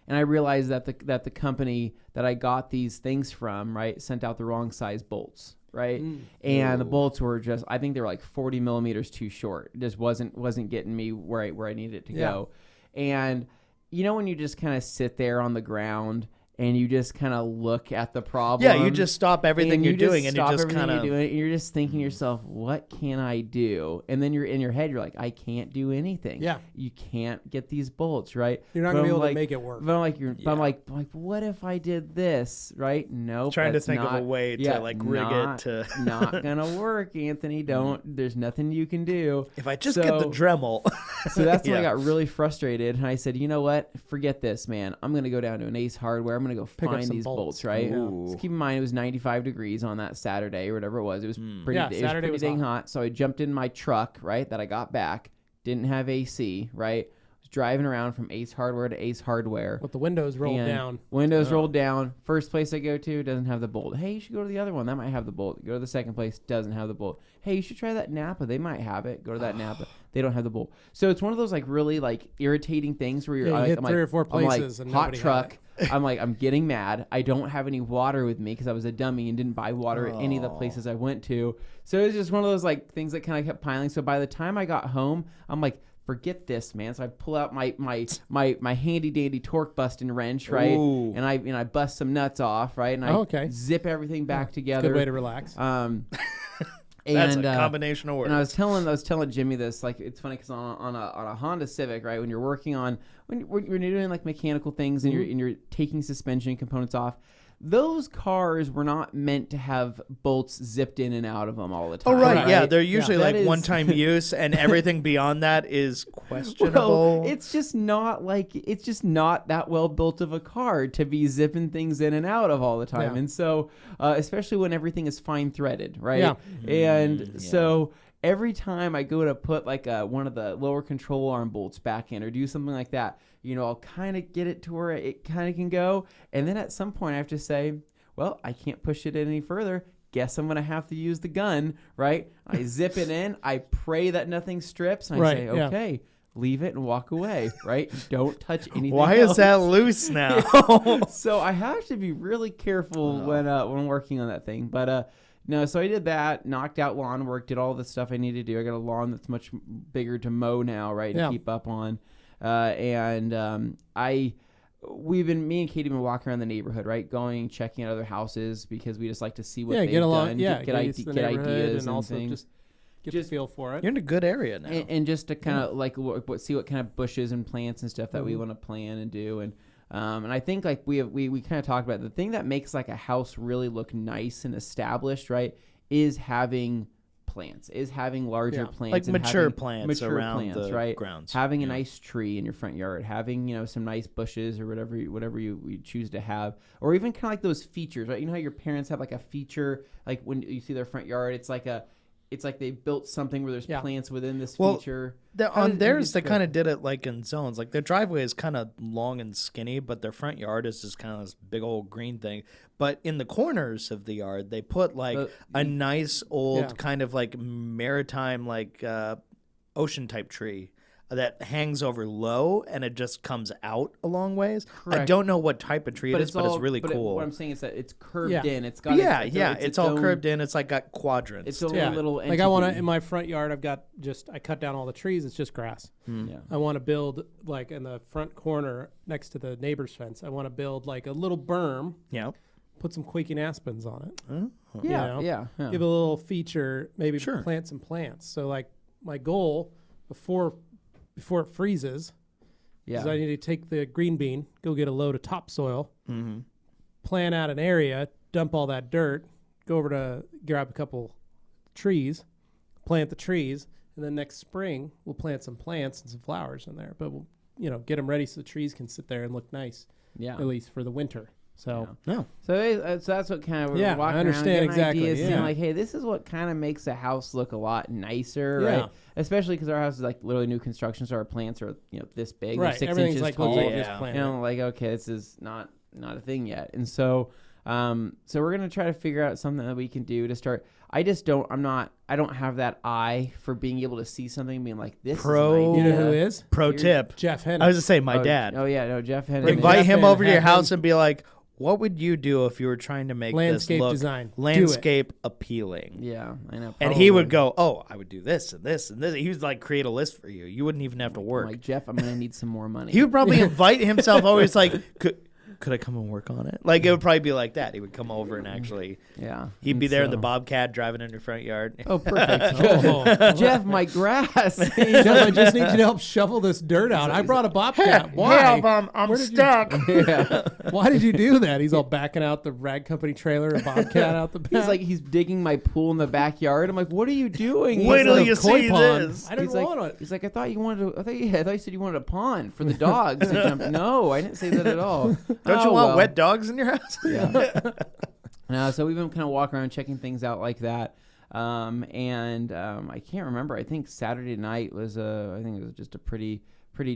And I realized that the company that I got these things from, right, sent out the wrong size bolts, right? And the bolts were just, I think they were like 40 millimeters too short. It just wasn't getting me where I needed it to go. And when you just kind of sit there on the ground and you just kind of look at the problem. Yeah, you just stop everything and you're doing and you stop just everything kind of. you're doing, and you're just thinking to yourself, what can I do? And then you're in your head, you're like, I can't do anything. Yeah. You can't get these bolts, right? You're not But going to be I'm able like, to make it work. But I'm like, what if I did this, right? No, Trying to think of a way to rig it to. not gonna work, Anthony. There's nothing you can do. If I just get the Dremel. So that's when I Yeah. got really frustrated, and I said, you know what? Forget this, man. I'm gonna go down to an Ace Hardware. I'm gonna go Pick up find some these bolts, bolts. right? Ooh. So keep in mind, it was 95 degrees on that Saturday or whatever it was. It was pretty. Yeah, it Saturday was was pretty dang hot. hot. So I jumped in my truck, right, that I got back. Didn't have AC, right? Was driving around from Ace Hardware to Ace Hardware. With the windows rolled And down. Windows rolled down. First place I go to doesn't have the bolt. Hey, you should go to the other one. That might have the bolt. Go to the second place. Doesn't have the bolt. Hey, you should try that Napa. They might have it. Go to that Napa. They don't have the bolt. So it's one of those like really like irritating things where you're Yeah, you like, hit I'm three like, or four I'm like, places and hot nobody had truck. I'm like, I'm getting mad. I don't have any water with me because I was a dummy and didn't buy water at any of the places I went to. So it was just one of those like things that kind of kept piling. So by the time I got home, I'm like, forget this, man. So I pull out my handy dandy torque busting wrench, right? Ooh. And I bust some nuts off, right? And I zip everything back together. Good way to relax. That's And, a combination of words. and I was telling Jimmy this, like, it's funny because on a Honda Civic, right, when you're doing like mechanical things and you're taking suspension components off, those cars were not meant to have bolts zipped in and out of them all the time. Oh, right. Yeah, they're usually That like is- one-time use, and everything beyond that is questionable. Well, it's just not that well built of a car to be zipping things in and out of all the time. Yeah. And so, especially when everything is fine threaded, right? Yeah. And so every time I go to put like one of the lower control arm bolts back in or do something like that, I'll kind of get it to where it kind of can go. And then at some point I have to say, well, I can't push it any further. Guess I'm going to have to use the gun, right? I zip it in. I pray that nothing strips. And I say, okay, leave it and walk away, right? Don't touch anything Why else. is that loose now? So I have to be really careful when working on that thing. But no, so I did that, knocked out lawn work, did all the stuff I needed to do. I got a lawn that's much bigger to mow now, right, to keep up on. Me and Katie have been walking around the neighborhood, right, checking out other houses because we just like to see what they've done, get ideas and also things. just get a feel for it. You're in a good area now. And just to kind of like see what kind of bushes and plants and stuff that we want to plan and do. And I think like we kind of talked about the thing that makes like a house really look nice and established, right, is having plants, is having larger plants, like and mature having plants around the right? grounds. Having a nice tree in your front yard, having some nice bushes or whatever you choose to have, or even kind of like those features, right? You know how your parents have like a feature, like when you see their front yard, it's like they built something where there's plants within this feature. On theirs, they kind of did it like in zones. Like their driveway is kind of long and skinny, but their front yard is just kind of this big old green thing. But in the corners of the yard, they put like a nice old kind of like maritime, like ocean type tree that hangs over low and it just comes out a long ways. Correct. I don't know what type of tree it is, but it's really cool. What I'm saying is that it's curved in. It's got it's all curved in. It's like got quadrants. It's a little like I want to in my front yard. I cut down all the trees. It's just grass. Yeah. I want to build like in the front corner next to the neighbor's fence. I want to build like a little berm. Yeah. Put some quaking aspens on it. Yeah. Give a little feature. Maybe plant some plants. So like my goal before it freezes, is I need to take the green bean, go get a load of topsoil, plan out an area, dump all that dirt, go over to grab a couple trees, plant the trees, and then next spring we'll plant some plants and some flowers in there. But we'll get them ready so the trees can sit there and look nice. Yeah, at least for the winter. So So that's what kind of we're walking I understand around exactly. Ideas, seeing like, hey, this is what kind of makes a house look a lot nicer, right? Especially because our house is like literally new construction, so our plants are this big, right? They're 6 Everything's inches like tall. this plant. Like okay, this is not a thing yet, and so we're gonna try to figure out something that we can do to start. I don't have that eye for being able to see something and being like, this is an idea. You know who is? Pro tip. Jeff Hennen. I was going to say my dad. Oh yeah, no, Jeff Hennen. Invite him over to your house and be like, what would you do if you were trying to make landscape this look design landscape appealing? Yeah, I know. And he would go, oh, I would do this and this and this. He would like create a list for you. You wouldn't even have to work. Like, Jeff, I'm gonna need some more money. He would probably invite himself always like, could I come and work on it? Like it would probably be like that. He would come over and actually, he'd be there in the Bobcat driving in your front yard. Oh, perfect. Jeff, my grass. Jeff, I just need you to help shovel this dirt out. I brought a Bobcat. Why? I'm stuck. Why did you do that? He's all backing out the rag company trailer, a Bobcat out the back. He's digging my pool in the backyard. I'm like, what are you doing? Wait till you see this. I don't want it. He's like, I thought you said you wanted a pond for the dogs to jump. No, I didn't say that at all. Don't you want wet dogs in your house? Yeah. So we've been kind of walking around checking things out like that. I can't remember. I think Saturday night was just a pretty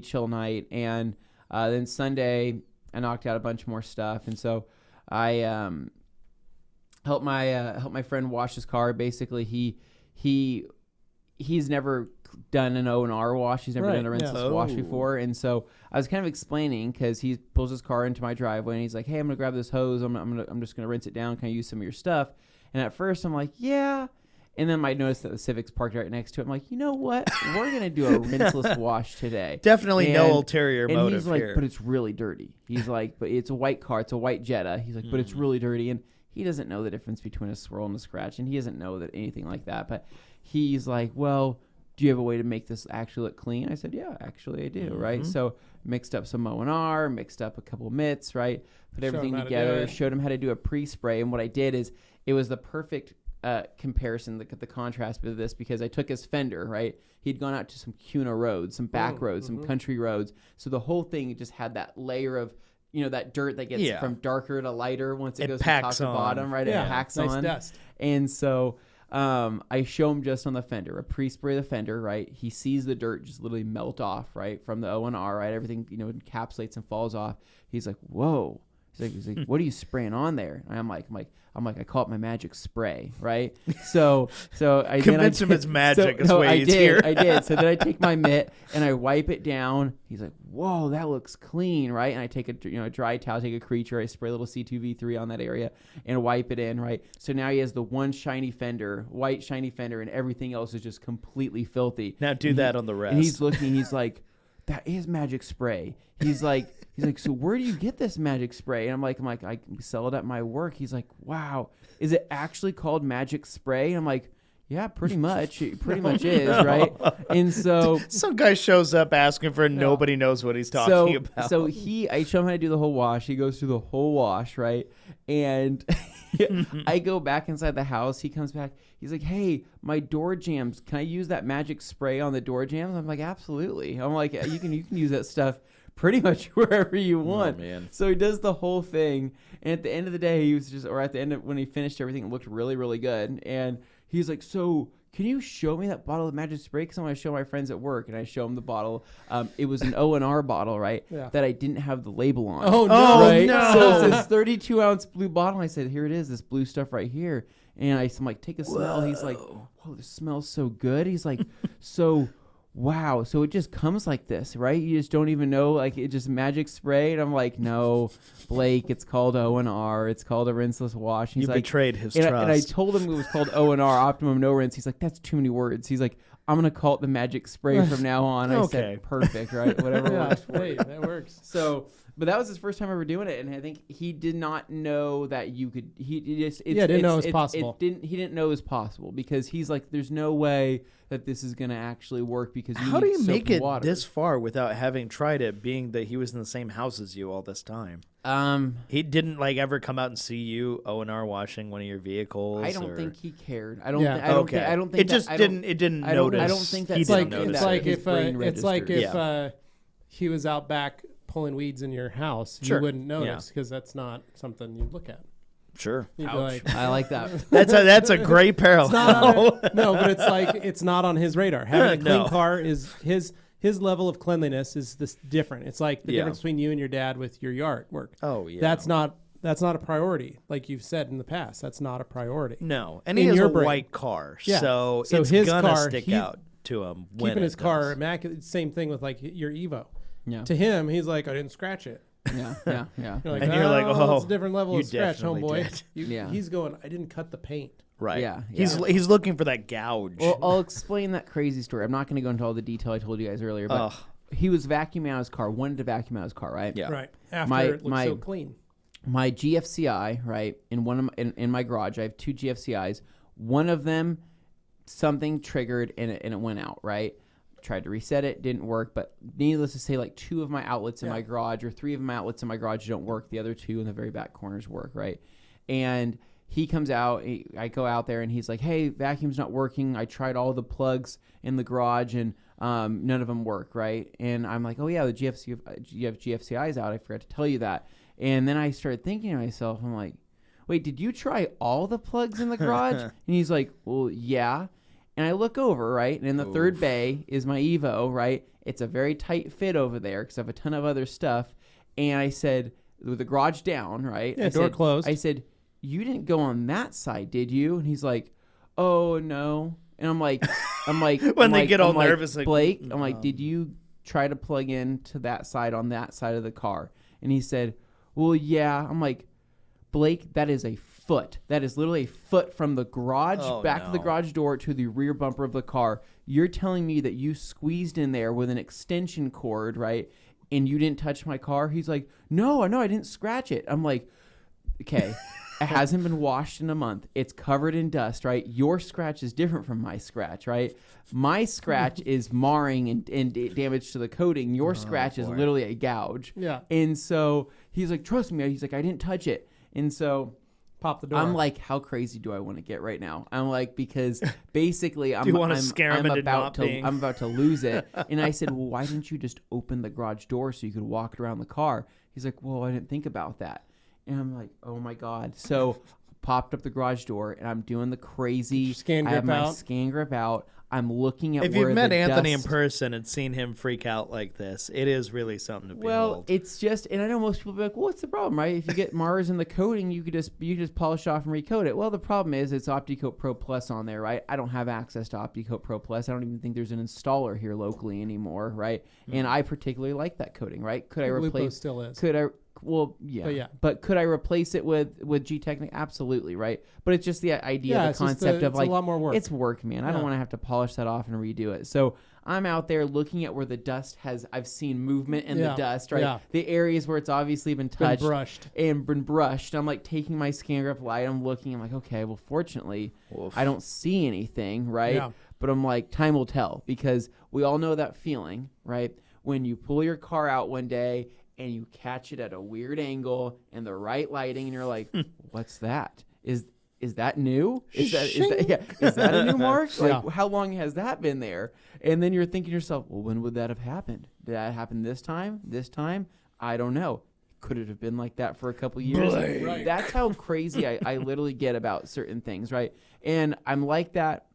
chill night. And then Sunday I knocked out a bunch more stuff. And so I helped my friend wash his car. Basically, he's never done an O&R wash. He's never done a rinseless wash before. And so I was kind of explaining because he pulls his car into my driveway and he's like, hey, I'm going to grab this hose. I'm just going to rinse it down. Can I use some of your stuff? And at first I'm like, yeah. And then I noticed that the Civic's parked right next to it. I'm like, you know what? We're going to do a rinseless wash today. Definitely no ulterior motive he's like, here. but it's really dirty. He's like, but it's a white car. It's a white Jetta. He's like, but it's really dirty. And he doesn't know the difference between a swirl and a scratch. And he doesn't know that anything like that. But he's like, well, do you have a way to make this actually look clean? I said, yeah, actually I do, right? So mixed up some O&R, mixed up a couple mitts, right? Put everything together, showed him how to do a pre-spray. And what I did is it was the perfect comparison, the contrast with this, because I took his fender, right? He'd gone out to some CUNA roads, some back roads, some country roads. So the whole thing just had that layer of, that dirt that gets from darker to lighter once it goes from top to bottom, right? Yeah, it packs nice on. dust. And so I show him just on the fender, a pre-spray the fender, right? He sees the dirt just literally melt off, right? From the O&R, right? Everything, encapsulates and falls off. He's like, whoa. He's like, what are you spraying on there? And I'm like, I call it my magic spray, right? So I convince him it's magic. That's why he's here. I did. So then I take my mitt and I wipe it down. He's like, whoa, that looks clean, right? And I take a dry towel, take a creature, I spray a little C2V3 on that area and wipe it in, right? So now he has the one shiny fender, white shiny fender, and everything else is just completely filthy. Now do that on the rest. And he's looking. He's like, that is magic spray. He's like, so where do you get this magic spray? And I'm like, I sell it at my work. He's like, wow, is it actually called magic spray? And I'm like, yeah, pretty much. It pretty much is, right? And so some guy shows up asking for nobody knows what he's talking about. So I show him how to do the whole wash. He goes through the whole wash, right? And I go back inside the house. He comes back. He's like, hey, my door jams. Can I use that magic spray on the door jams? I'm like, absolutely. I'm like, you can use that stuff pretty much wherever you want. Oh, man. So he does the whole thing. And at the end of the day, when he finished everything, it looked really, really good. And he's like, so can you show me that bottle of magic spray? Because I want to show my friends at work. And I show him the bottle. It was an O&R bottle, right? Yeah. That I didn't have the label on. Oh, no. Right? No. So it's this 32-ounce blue bottle. I said, here it is, this blue stuff right here. And I'm like, take a smell. He's like, whoa, this smells so good. He's like, so... wow, so it just comes like this, right? You just don't even know, like, it just magic spray. And I'm like, no, Blake, it's called O&R. It's called a rinseless wash. He's you like, betrayed his trust. And I told him it was called O&R, Optimum No Rinse. He's like, that's too many words. He's like, I'm going to call it the magic spray from now on. I said, perfect, right? Whatever works. Hey, that works. So... but that was his first time ever doing it, and I think he did not know that you could. He didn't know it was possible. He didn't know it was possible because he's like, "There's no way that this is going to actually work because how do you make it water. This far without having tried it? Being that he was in the same house as you all this time, he didn't ever come out and see you O&R washing one of your vehicles. I don't think he cared. I don't think it just didn't. It didn't notice. I don't think that's it's like if he was out back pulling weeds in your house, you wouldn't notice because that's not something you look at. Sure. Like, I like that. That's a great parallel. No, but it's like it's not on his radar. Having a clean car is his level of cleanliness is this different. It's like the difference between you and your dad with your yard work. Oh yeah. That's not a priority. Like you've said in the past, that's not a priority. No, and he has a white car, so it's his gonna car, stick out to him. Keeping his car immaculate. Same thing with like your Evo. Yeah. To him, he's like, I didn't scratch it. Yeah. You're like, and you're like, it's a different level of scratch, homeboy. Did. He's going, I didn't cut the paint. Right. Yeah. He's looking for that gouge. Well, I'll explain that crazy story. I'm not going to go into all the detail I told you guys earlier, but he was vacuuming out his car, wanted to vacuum out his car, right? Yeah. Right. After it looks so clean. My GFCI, right, in my garage, I have two GFCIs. One of them, something triggered and it went out, right? Tried to reset it, didn't work, but needless to say, like two of my outlets in my garage or three of my outlets in my garage don't work. The other two in the very back corners work, right? And he comes out, I go out there and he's like, hey, vacuum's not working. I tried all the plugs in the garage and none of them work, right? And I'm like, oh yeah, you have GFCIs out. I forgot to tell you that. And then I started thinking to myself, I'm like, wait, did you try all the plugs in the garage? And he's like, well, yeah. And I look over, right, and in the third bay is my Evo, right? It's a very tight fit over there because I have a ton of other stuff. And I said, with the garage down, right? Yeah, door closed. I said, you didn't go on that side, did you? And he's like, oh, no. And I'm like, when they get all nervous, like, Blake, I'm like, did you try to plug in to that side on that side of the car? And he said, well, yeah. I'm like, Blake, that is a foot. That is literally a foot from the garage of the garage door to the rear bumper of the car. You're telling me that you squeezed in there with an extension cord, right? And you didn't touch my car? He's like, no, I didn't scratch it. I'm like, okay. It hasn't been washed in a month. It's covered in dust, right? Your scratch is different from my scratch, right? My scratch is marring and damage to the coating. Your scratch is literally a gouge. Yeah. And so he's like, trust me. He's like, I didn't touch it. And so Pop the door. I'm like, how crazy do I want to get right now? I'm like, because basically I'm about to lose it. And I said, well, why didn't you just open the garage door so you could walk around the car? He's like, well, I didn't think about that. And I'm like, oh my God. So popped up the garage door and I'm doing the crazy scan I have grip my out. scan grip out. I'm looking at If where you've met the Anthony dust, in person and seen him freak out like this, it is really something to well, behold. it's just, and I know most people be like, well, what's the problem, right? If you get Mars in the coating, you could just polish off and recoat it. Well, the problem is it's OptiCoat Pro Plus on there, right? I don't have access to OptiCoat Pro Plus. I don't even think there's an installer here locally anymore, right? And I particularly like that coating, right? Could I replace? Lupo still is. Could I? Well, yeah. But could I replace it with G-Technic? Absolutely, right? But it's just the idea, the concept of like, a lot more work. It's work, man. I don't want to have to polish that off and redo it. So I'm out there looking at where the dust I've seen movement in the dust, right? Yeah. The areas where it's obviously been touched. Been brushed. I'm like taking my scan grip light. I'm looking. I'm like, okay, well, fortunately, I don't see anything, right? Yeah. But I'm like, time will tell, because we all know that feeling, right? When you pull your car out one day and you catch it at a weird angle and the right lighting, and you're like, what's that? Is that new? Is that a new mark? Like, how long has that been there? And then you're thinking to yourself, well, when would that have happened? Did that happen this time? This time? I don't know. Could it have been like that for a couple years? Right. That's how crazy I literally get about certain things, right? And I'm like that,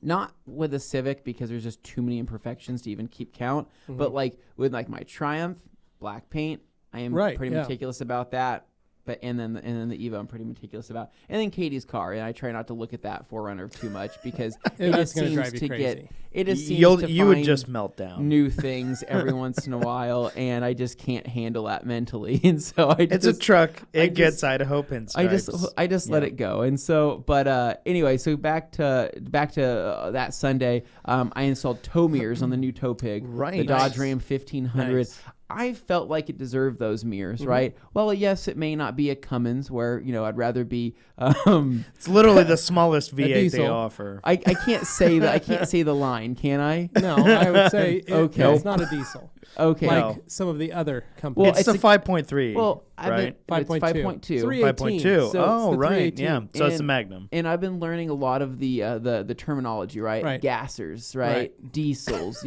not with a Civic because there's just too many imperfections to even keep count, but like with like my Triumph, black paint, I am pretty meticulous about that. But and then the Evo I'm pretty meticulous about. And then Katie's car, and I try not to look at that 4Runner too much because it just seems to get You would just melt down. New things every once in a while, and I just can't handle that mentally. And so it's a truck. It gets Idaho pinstripes. I just let it go. And so, but anyway, so back to that Sunday, I installed tow mirrors on the new tow pig, the Dodge Ram 1500. Nice. I felt like it deserved those mirrors, right? Well, yes, it may not be a Cummins where, I'd rather be it's literally the smallest V8 they offer. I can't say that. I can't say the line, can I? No, I would say okay. It's not a diesel. Okay. Like some of the other companies. Well, it's a 5.3. Well, right? 5.2. 5.2. So right. Yeah. So it's a Magnum. And I've been learning a lot of the terminology, right? Gassers, right? Diesels,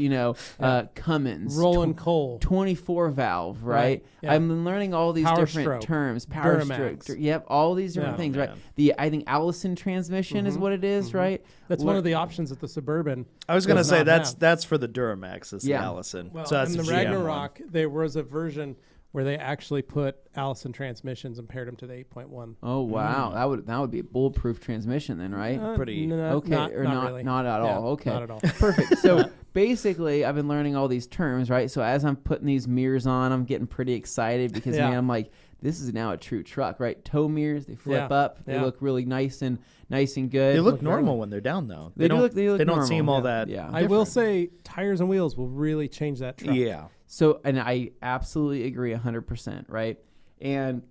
Cummins. Rolling coal. 24 valve, right? Yeah. I've been learning all these Power different stroke. terms. Power Duramax. stroke. Yep. All these different things, right? I think Allison transmission is what it is, right? That's one of the options at the Suburban. I was going to say that's for the Duramax, is the Allison. Well, so that's in the GM Ragnarok, there was a version where they actually put Allison transmissions and paired them to the 8.1. Oh wow, that would be a bulletproof transmission then, right? Pretty okay, not really. Not at all. Okay, not at all. Perfect. So basically, I've been learning all these terms, right? So as I'm putting these mirrors on, I'm getting pretty excited because man, I'm like, this is now a true truck, right? Tow mirrors, they flip up, they look really nice and good. They look normal when they're down though. They don't normal. Seem all that. Yeah. I will say tires and wheels will really change that truck. Yeah. So, and I absolutely agree 100%, right? And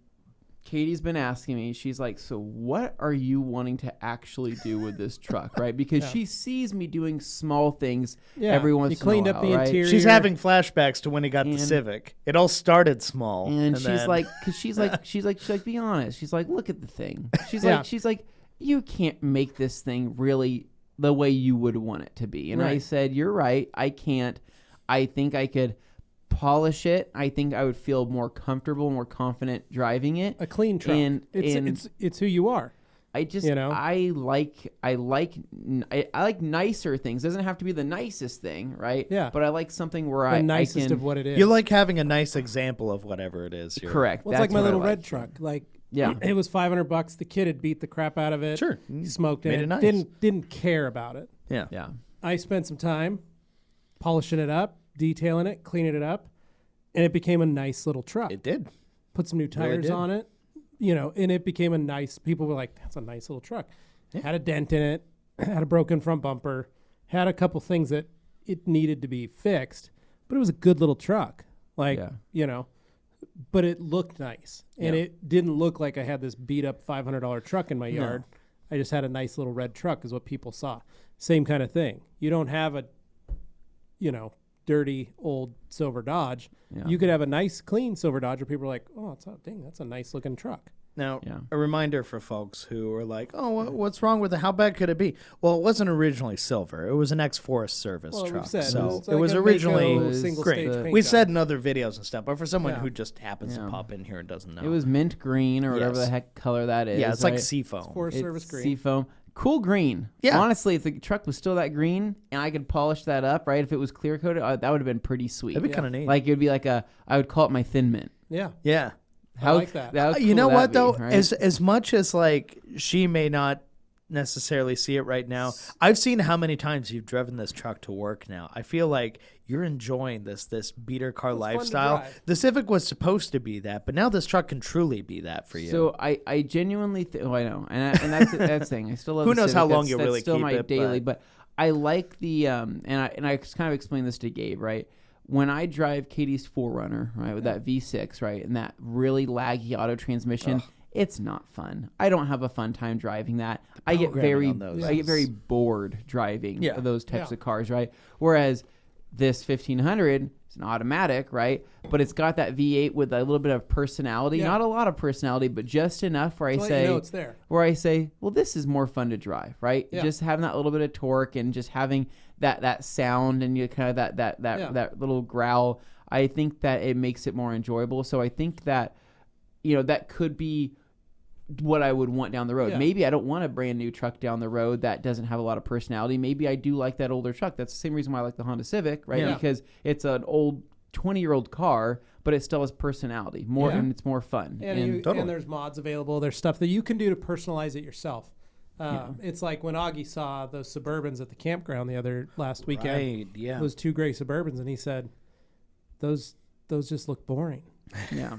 Katie's been asking me, she's like, so what are you wanting to actually do with this truck, right? Because she sees me doing small things every once in a while. You cleaned up the interior. She's having flashbacks to when he got the Civic. It all started small. And she's like, because she's like, be honest. She's like, look at the thing. She's like, you can't make this thing really the way you would want it to be. And I said, you're right. I can't. I think I could polish it. I think I would feel more comfortable, more confident driving it. A clean truck. And it's who you are. I just I like nicer things. It doesn't have to be the nicest thing, right? Yeah. But I like something where the nicest of what it is. You like having a nice example of whatever it is. Correct. Well, it's like my little red truck. Like it was $500. The kid had beat the crap out of it. Sure. He smoked Made it. it nice. Didn't care about it. Yeah. Yeah. I spent some time polishing it up, detailing it, cleaning it up, and it became a nice little truck. It did. Put some new tires on it, and it became a nice, people were like, that's a nice little truck. Yeah. Had a dent in it, had a broken front bumper, had a couple things that it needed to be fixed, but it was a good little truck. but it looked nice. And Yeah. it didn't look like I had this beat up $500 truck in my yard. I just had a nice little red truck is what people saw. Same kind of thing. You don't have a, dirty old silver Dodge. Yeah. You could have a nice clean silver Dodge where people are like, oh, that's a nice looking truck. Now, Yeah. a reminder for folks who are like, oh, what's wrong with it? How bad could it be? Well, it wasn't originally silver. It was an ex-Forest Service Well, truck. we've said So it's it like was a originally Mako great. single-stage paint We job. said in other videos and stuff, but for someone Yeah. who just happens to Yeah. pop in here and doesn't know. It was mint green or whatever Yes. the heck color that is. yeah, it's like right? seafoam. Forest It's Service green. seafoam. Cool green. Yeah. Honestly, if the truck was still that green and I could polish that up, right? If it was clear coated, that would have been pretty sweet. That'd be kind of neat. Like it would be like I would call it my thin mint. Yeah. yeah. I like that. How You cool know would what that though? be, right? As much as like she may not necessarily see it right now, I've seen how many times you've driven this truck to work now. I feel like you're enjoying this beater car It's fun to lifestyle. drive. The Civic was supposed to be that, but now this truck can truly be that for you. So I genuinely I know, and that's the thing. I still love. Who the knows Civic. how long That's- you'll that's really still keep my it, daily, but I like the and I kind of explained this to Gabe, right? When I drive Katie's 4Runner, right, with that V6, right, and that really laggy auto transmission, it's not fun. I don't have a fun time driving that. I get programming on those I get is- very bored driving Yeah. those types Yeah. of cars, right? Whereas this 1500 is an automatic, right? But it's got that V8 with a little bit of personality. Yeah. Not a lot of personality, but just enough where To I let say, you know it's there. well, this is more fun to drive, right? Yeah. Just having that little bit of torque and just having that sound and you kind of that little growl. I think that it makes it more enjoyable. So I think that that could be what I would want down the road. Yeah. Maybe I don't want a brand new truck down the road that doesn't have a lot of personality. Maybe I do like that older truck. That's the same reason why I like the Honda Civic, right? Yeah. Because it's an old 20-year-old car, but it still has personality more, Yeah. and it's more fun. And Totally. there's mods available. There's stuff that you can do to personalize it yourself. It's like when Augie saw those Suburbans at the campground last weekend. Right, yeah. Those two gray Suburbans, and he said, "Those just look boring yeah.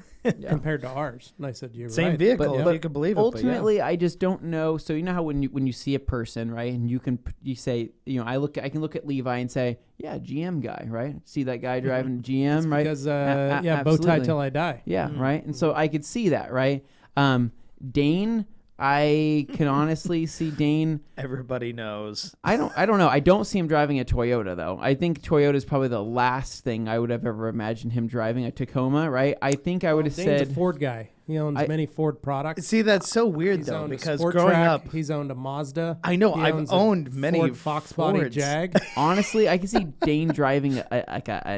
compared to ours." And I said, "You're Same right." vehicle, But- if you can believe it. Ultimately, I just don't know. So you know how when you see a person, right, and you say, I can look at Levi and say, yeah, GM guy, right? See that guy driving a GM, right? Because bow tie absolutely. till I die. Yeah, right. And so I could see that, right? Dane, I can honestly see Dane. Everybody knows. I don't know. I don't see him driving a Toyota though. I think Toyota is probably the last thing I would have ever imagined him driving, a Tacoma, right? I think I would have Dane's said a Ford guy. He owns many Ford products. See, that's so weird He's though, owned a because Sport growing Track, up, he's owned a Mazda. I know He I've owns a owned many Ford Fox body Fords. Jag. honestly, I can see Dane driving a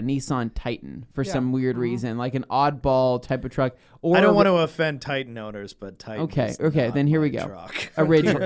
Nissan Titan for some weird reason, like an oddball type of truck. Or I don't want to offend Titan owners, but Titan. Okay, is okay, not then here we my go. truck.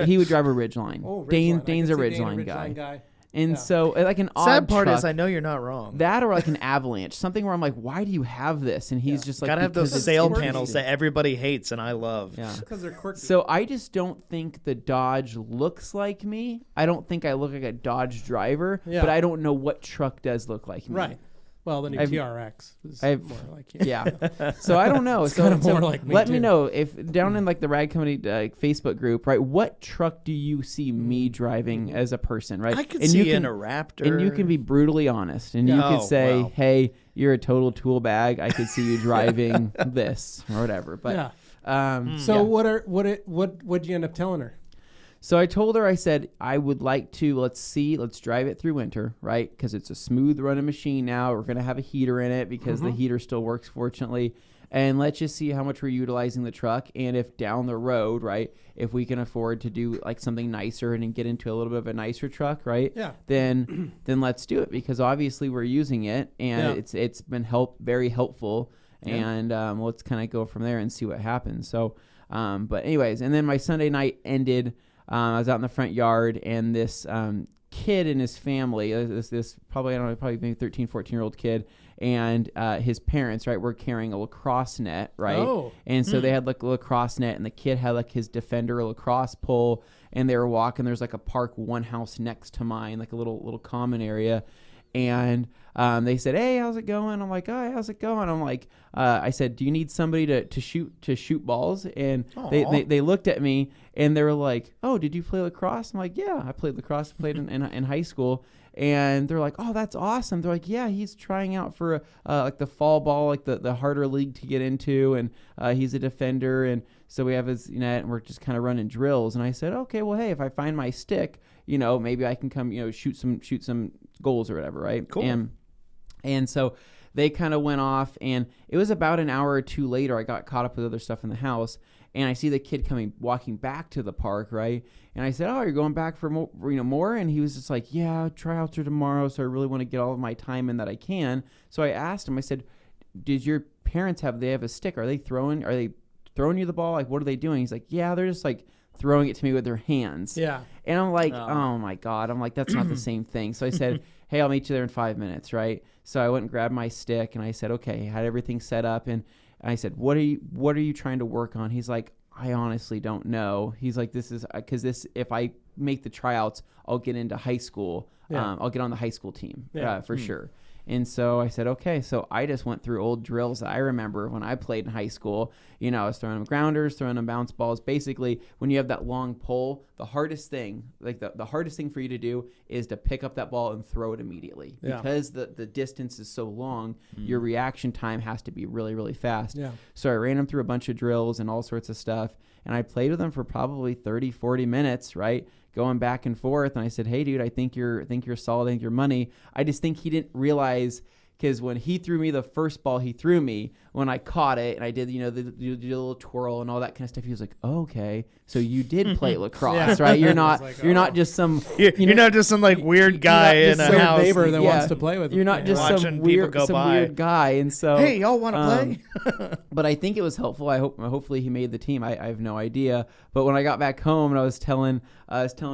He would drive a Ridgeline. Oh, Dane's Ridgeline. a I could see Ridgeline Dane, guy. And so like an odd Sad part truck, is, I know you're not wrong. that or like an Avalanche, something where I'm like, why do you have this? And he's just like, Gotta have those because it's sail interesting. panels that everybody hates and I love. Yeah. Because they're quirky. So I just don't think the Dodge looks like me. I don't think I look like a Dodge driver, Yeah. but I don't know what truck does look like me. Right. Well, the new I've- TRX is I've- more like you. Yeah. So I don't know. So, kinda more like me, let me too. know if down in like the Rag Company Facebook group, right? What truck do you see me driving as a person, right? I could and see you you in can, a Raptor. and you can be brutally honest, and you Yeah. can Oh, say, well. "Hey, you're a total tool bag. I could see you driving this or whatever." But Yeah. So yeah. what'd you end up telling her? So I told her, I said, I would like to, let's drive it through winter, right? Because it's a smooth running machine now. We're going to have a heater in it because the heater still works, fortunately. And let's just see how much we're utilizing the truck. And if down the road, right, if we can afford to do like something nicer and get into a little bit of a nicer truck, right? Yeah. Then let's do it, because obviously we're using it and it's been very helpful. And let's kind of go from there and see what happens. So, but anyways, and then my Sunday night ended. I was out in the front yard, and this kid and his family, this probably maybe 13, 14-year-old kid, and his parents, right, were carrying a lacrosse net, right? Oh. And so they had like a lacrosse net, and the kid had like his Defender lacrosse pole, and they were walking. There's like a park one house next to mine, like a little common area. And they said, "Hey, how's it going?" I'm like, "Oh, how's it going?" I'm like, I said, "Do you need somebody to shoot balls?" And they looked at me and they were like, "Oh, did you play lacrosse?" I'm like, "Yeah, I played lacrosse. Played in high school." And they're like, oh, that's awesome. They're like, yeah, he's trying out for like the fall ball, like the harder league to get into, and he's a defender, and so we have his net, and we're just kind of running drills. And I said, okay, well, hey, if I find my stick, maybe I can come, shoot some goals or whatever, right? Cool. And so they kind of went off, and it was about an hour or two later, I got caught up with other stuff in the house, and I see the kid walking back to the park, right? And I said, oh, you're going back for more? And he was just like, yeah, tryouts are tomorrow, so I really want to get all of my time in that I can. So I asked him, I said, did your parents have a stick? Are they throwing you the ball? Like, what are they doing? He's like, yeah, they're just like throwing it to me with their hands. Yeah. And I'm like, oh my God. I'm like, that's not the same thing. So I said, hey, I'll meet you there in 5 minutes, right? So I went and grabbed my stick, and I said, okay, had everything set up, and I said, what are you trying to work on? He's like, I honestly don't know. He's like, this is because if I make the tryouts, I'll get into high school. Yeah. I'll get on the high school team for Hmm. sure. And so I said, okay. So I just went through old drills that I remember when I played in high school. I was throwing them grounders, throwing them bounce balls. Basically, when you have that long pole, the hardest thing, like the hardest thing for you to do is to pick up that ball and throw it immediately. Yeah. Because the distance is so long, your reaction time has to be really, really fast. Yeah. So I ran them through a bunch of drills and all sorts of stuff. And I played with them for probably 30, 40 minutes, right? Going back and forth. And I said, hey, dude, I think you're solid. I think you're money. I just think he didn't realize, because when he threw me the first ball he threw me, when I caught it and I did, the little twirl and all that kind of stuff, he was like, oh, okay, so you did play lacrosse, right? You're not just some You're not just some like weird guy in a house. Neighbor that wants to play with. You're not just Watching some people go by. weird guy. And so, hey, y'all want to play? but I think it was helpful. Hopefully he made the team. I have no idea. But when I got back home and I was telling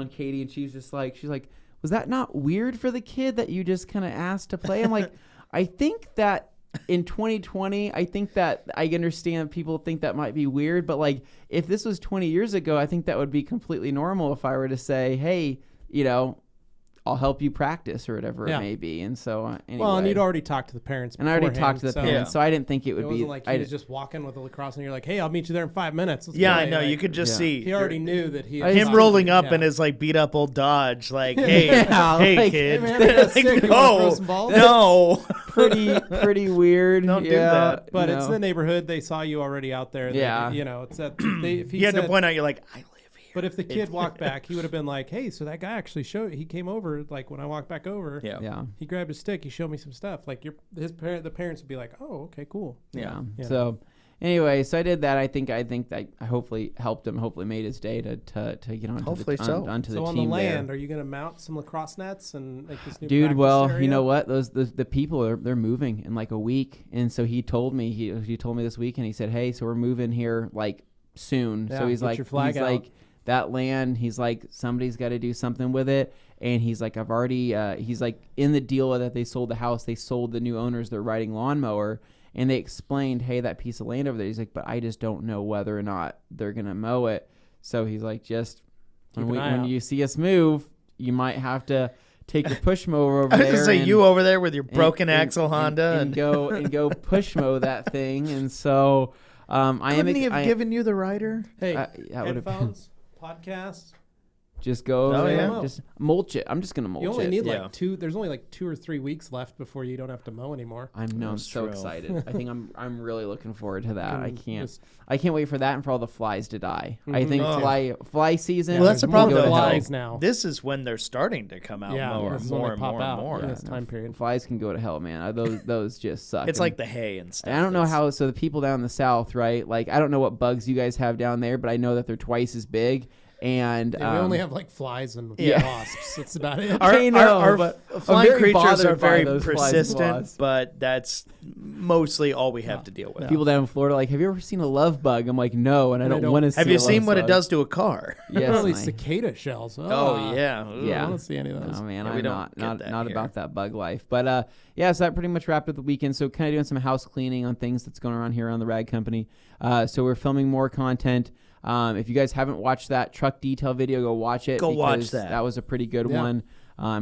Katie, and she's like, was that not weird for the kid that you just kind of asked to play? I'm like, I think that in 2020, I think that I understand people think that might be weird, but like if this was 20 years ago, I think that would be completely normal if I were to say, hey, I'll help you practice or whatever it may be. And so anyway. Well, and you'd already talked to the parents And I already talked to the parents, so I didn't think it would be. Wasn't like he was just walking with a lacrosse, and you're like, hey, I'll meet you there in 5 minutes. Let's Yeah, play. I know. Like, You could just see. He already knew that he Him rolling up in his like beat up old Dodge, like, hey, Yeah, hey, like, kid. Hey, man, I got a stick. You wanna throw some balls? No. pretty weird. Don't do that. But it's the neighborhood. They saw you already out there. Yeah. It's that. If he You had to said- point out, you're like, I live here. But if the kid walked back, he would have been like, hey, so that guy actually he came over, like when I walked back over, Yeah. he grabbed his stick, he showed me some stuff. Like the parents would be like, oh, okay, cool. Yeah. Yeah. So anyway, so I did that. I think that I hopefully helped him, hopefully made his day to get onto Hopefully the, so. onto So the on team the land, there. are you going to mount some lacrosse nets and make this new Dude, practice well, area? you know what? The people they're moving in like a week, and so he told me he told me this weekend. He said, hey, so we're moving here like soon. Yeah, so he's get like your flag he's out. like that land. He's like somebody's got to do something with it. And he's like, I've already. He's like in the deal that they sold the house. They sold the new owners their riding lawnmower. And they explained, hey, that piece of land over there. He's like, but I just don't know whether or not they're going to mow it. So he's like, just when you see us move, you might have to take your push mower over I was there. going to say, you over there with your broken and- axle Honda. and go push mow that thing. And so Couldn't he have given you the rider? Hey, that would've been- headphones, podcast. just go over Oh, there, yeah. just mulch it. I'm just going to mulch You only it. need Yeah. like two. There's only like 2 or 3 weeks left before you don't have to mow anymore. I'm That's so true. excited. I think I'm really looking forward to that. And I can't wait for that and for all the flies to die. I think Oh. fly season. Well, that's the there's problem, more though. flies Like, now. This is when they're starting to come out more this is when they and pop more out and more. in Yeah. this time period. Flies can go to hell, man. Those just suck. It's And like the hay and stuff. I don't know that's- how. So the people down in the south, right? Like I don't know what bugs you guys have down there, but I know that they're twice as big. And Yeah, we only have like flies and Yeah. wasps. That's about it. I know, our but I'm flying very creatures bothered are by very those flies and persistent, wasps. but that's mostly all we have to deal with. people down in Florida, like, have you ever seen a love bug? I'm like, no, and I don't want to see. Have you a seen love what it bug. does to a car? Yes, Probably and I- cicada shells. Oh, yeah. I Yeah. don't want to see any of those. Oh man, Yeah, we I'm don't get that not here. about that bug life. But yeah, so that pretty much wrapped up the weekend. So kind of doing some house cleaning on things that's going on here on the Rag Company. So we're filming more content. If you guys haven't watched that truck detail video, go watch it. Go watch because that. That was a pretty good Yeah. one.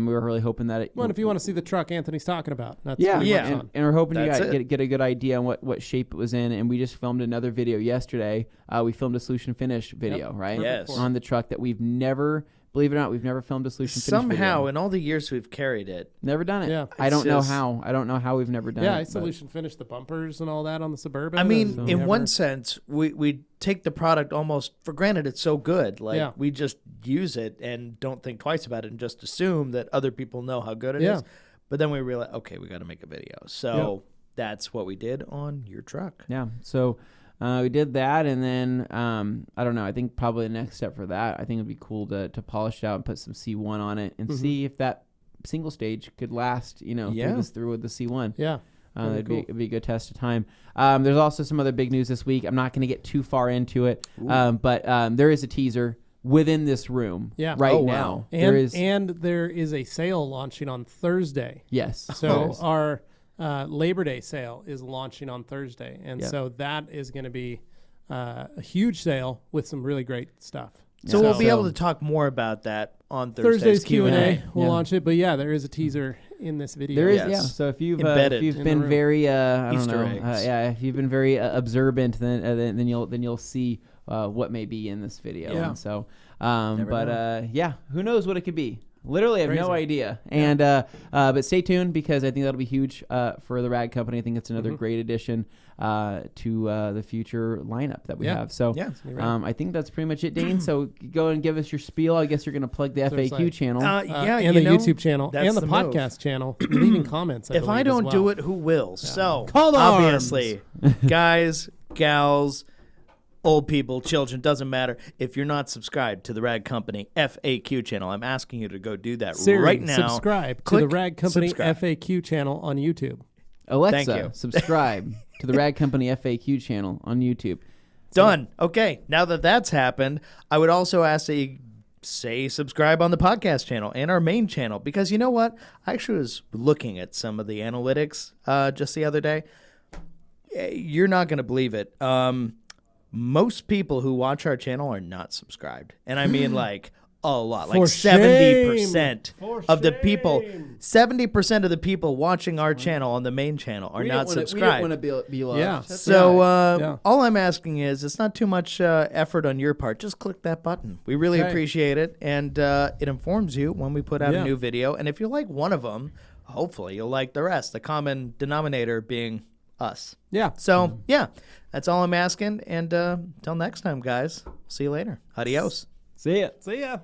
We were really hoping that it. Well, and if you want to see the truck Anthony's talking about, that's Yeah, pretty much yeah. on. And we're hoping you That's guys it. get a good idea on what shape it was in. And we just filmed another video yesterday. We filmed a solution finish video, right? Yes. On the truck that we've never Believe it or not, we've never filmed a solution finish Somehow, video. in all the years we've carried it, Never done it. Yeah. I don't It's know just- how. I don't know how we've never done it. Yeah, I but- solution finished the bumpers and all that on the Suburban. I mean, and in never- one sense, we take the product almost for granted. It's so good. Like, Yeah. we just use it and don't think twice about it and just assume that other people know how good it is. But then we realize, okay, we got to make a video. So that's what we did on your truck. Yeah. So we did that, and then I don't know. I think probably the next step for that, I think it'd be cool to polish it out and put some C1 on it and see if that single stage could last. Through with the C1. Yeah. It'd be a good test of time. There's also some other big news this week. I'm not going to get too far into it, but there is a teaser within this room right Oh, now. wow. And there is a sale launching on Thursday. Yes. So our Labor Day sale is launching on Thursday. And Yeah. so that is going to be a huge sale with some really great stuff. So we'll be able to talk more about that on Thursday's Q&A. We'll Yeah. launch it. But yeah, there is a teaser in this video. There is, Yes. yeah. So if you've Embedded in the been room. very, I don't Easter know, eggs. if you've been very observant, then you'll see what may be in this video. Yeah. And so, Never who knows what it could be? Literally, I have no Crazy. idea. And but stay tuned because I think that'll be huge for the Rag Company. I think it's another great addition to the future lineup that we have. So Yeah. I think that's pretty much it, Dane. So go and give us your spiel. I guess you're going to plug the There's FAQ like- channel. and the YouTube channel that's and the the move. podcast channel. Leaving comments. If I don't do it, who will? So, Call to obviously, guys, gals, old people, children, doesn't matter. If you're not subscribed to the Rag Company FAQ channel, I'm asking you to go do that Siri, right now. subscribe to Click the Rag Company subscribe. FAQ channel on YouTube. Alexa, Thank you. subscribe to the Rag Company FAQ channel on YouTube. Done. Okay, now that that's happened, I would also ask that you say subscribe on the podcast channel and our main channel, because you know what? I actually was looking at some of the analytics just the other day. You're not going to believe it. Most people who watch our channel are not subscribed. And I mean like a lot, like For 70% For of the people, shame. 70% of the people watching our channel on the main channel are not subscribed. We don't want to be loved. Yeah. That's So right. Yeah. all I'm asking is, it's not too much effort on your part. Just click that button. We really Right. appreciate it, and it informs you when we put out Yeah. a new video. And if you like one of them, hopefully you'll like the rest. The common denominator being us. Yeah. So yeah, that's all I'm asking. And till next time, guys. See you later. Adios. See ya. See ya.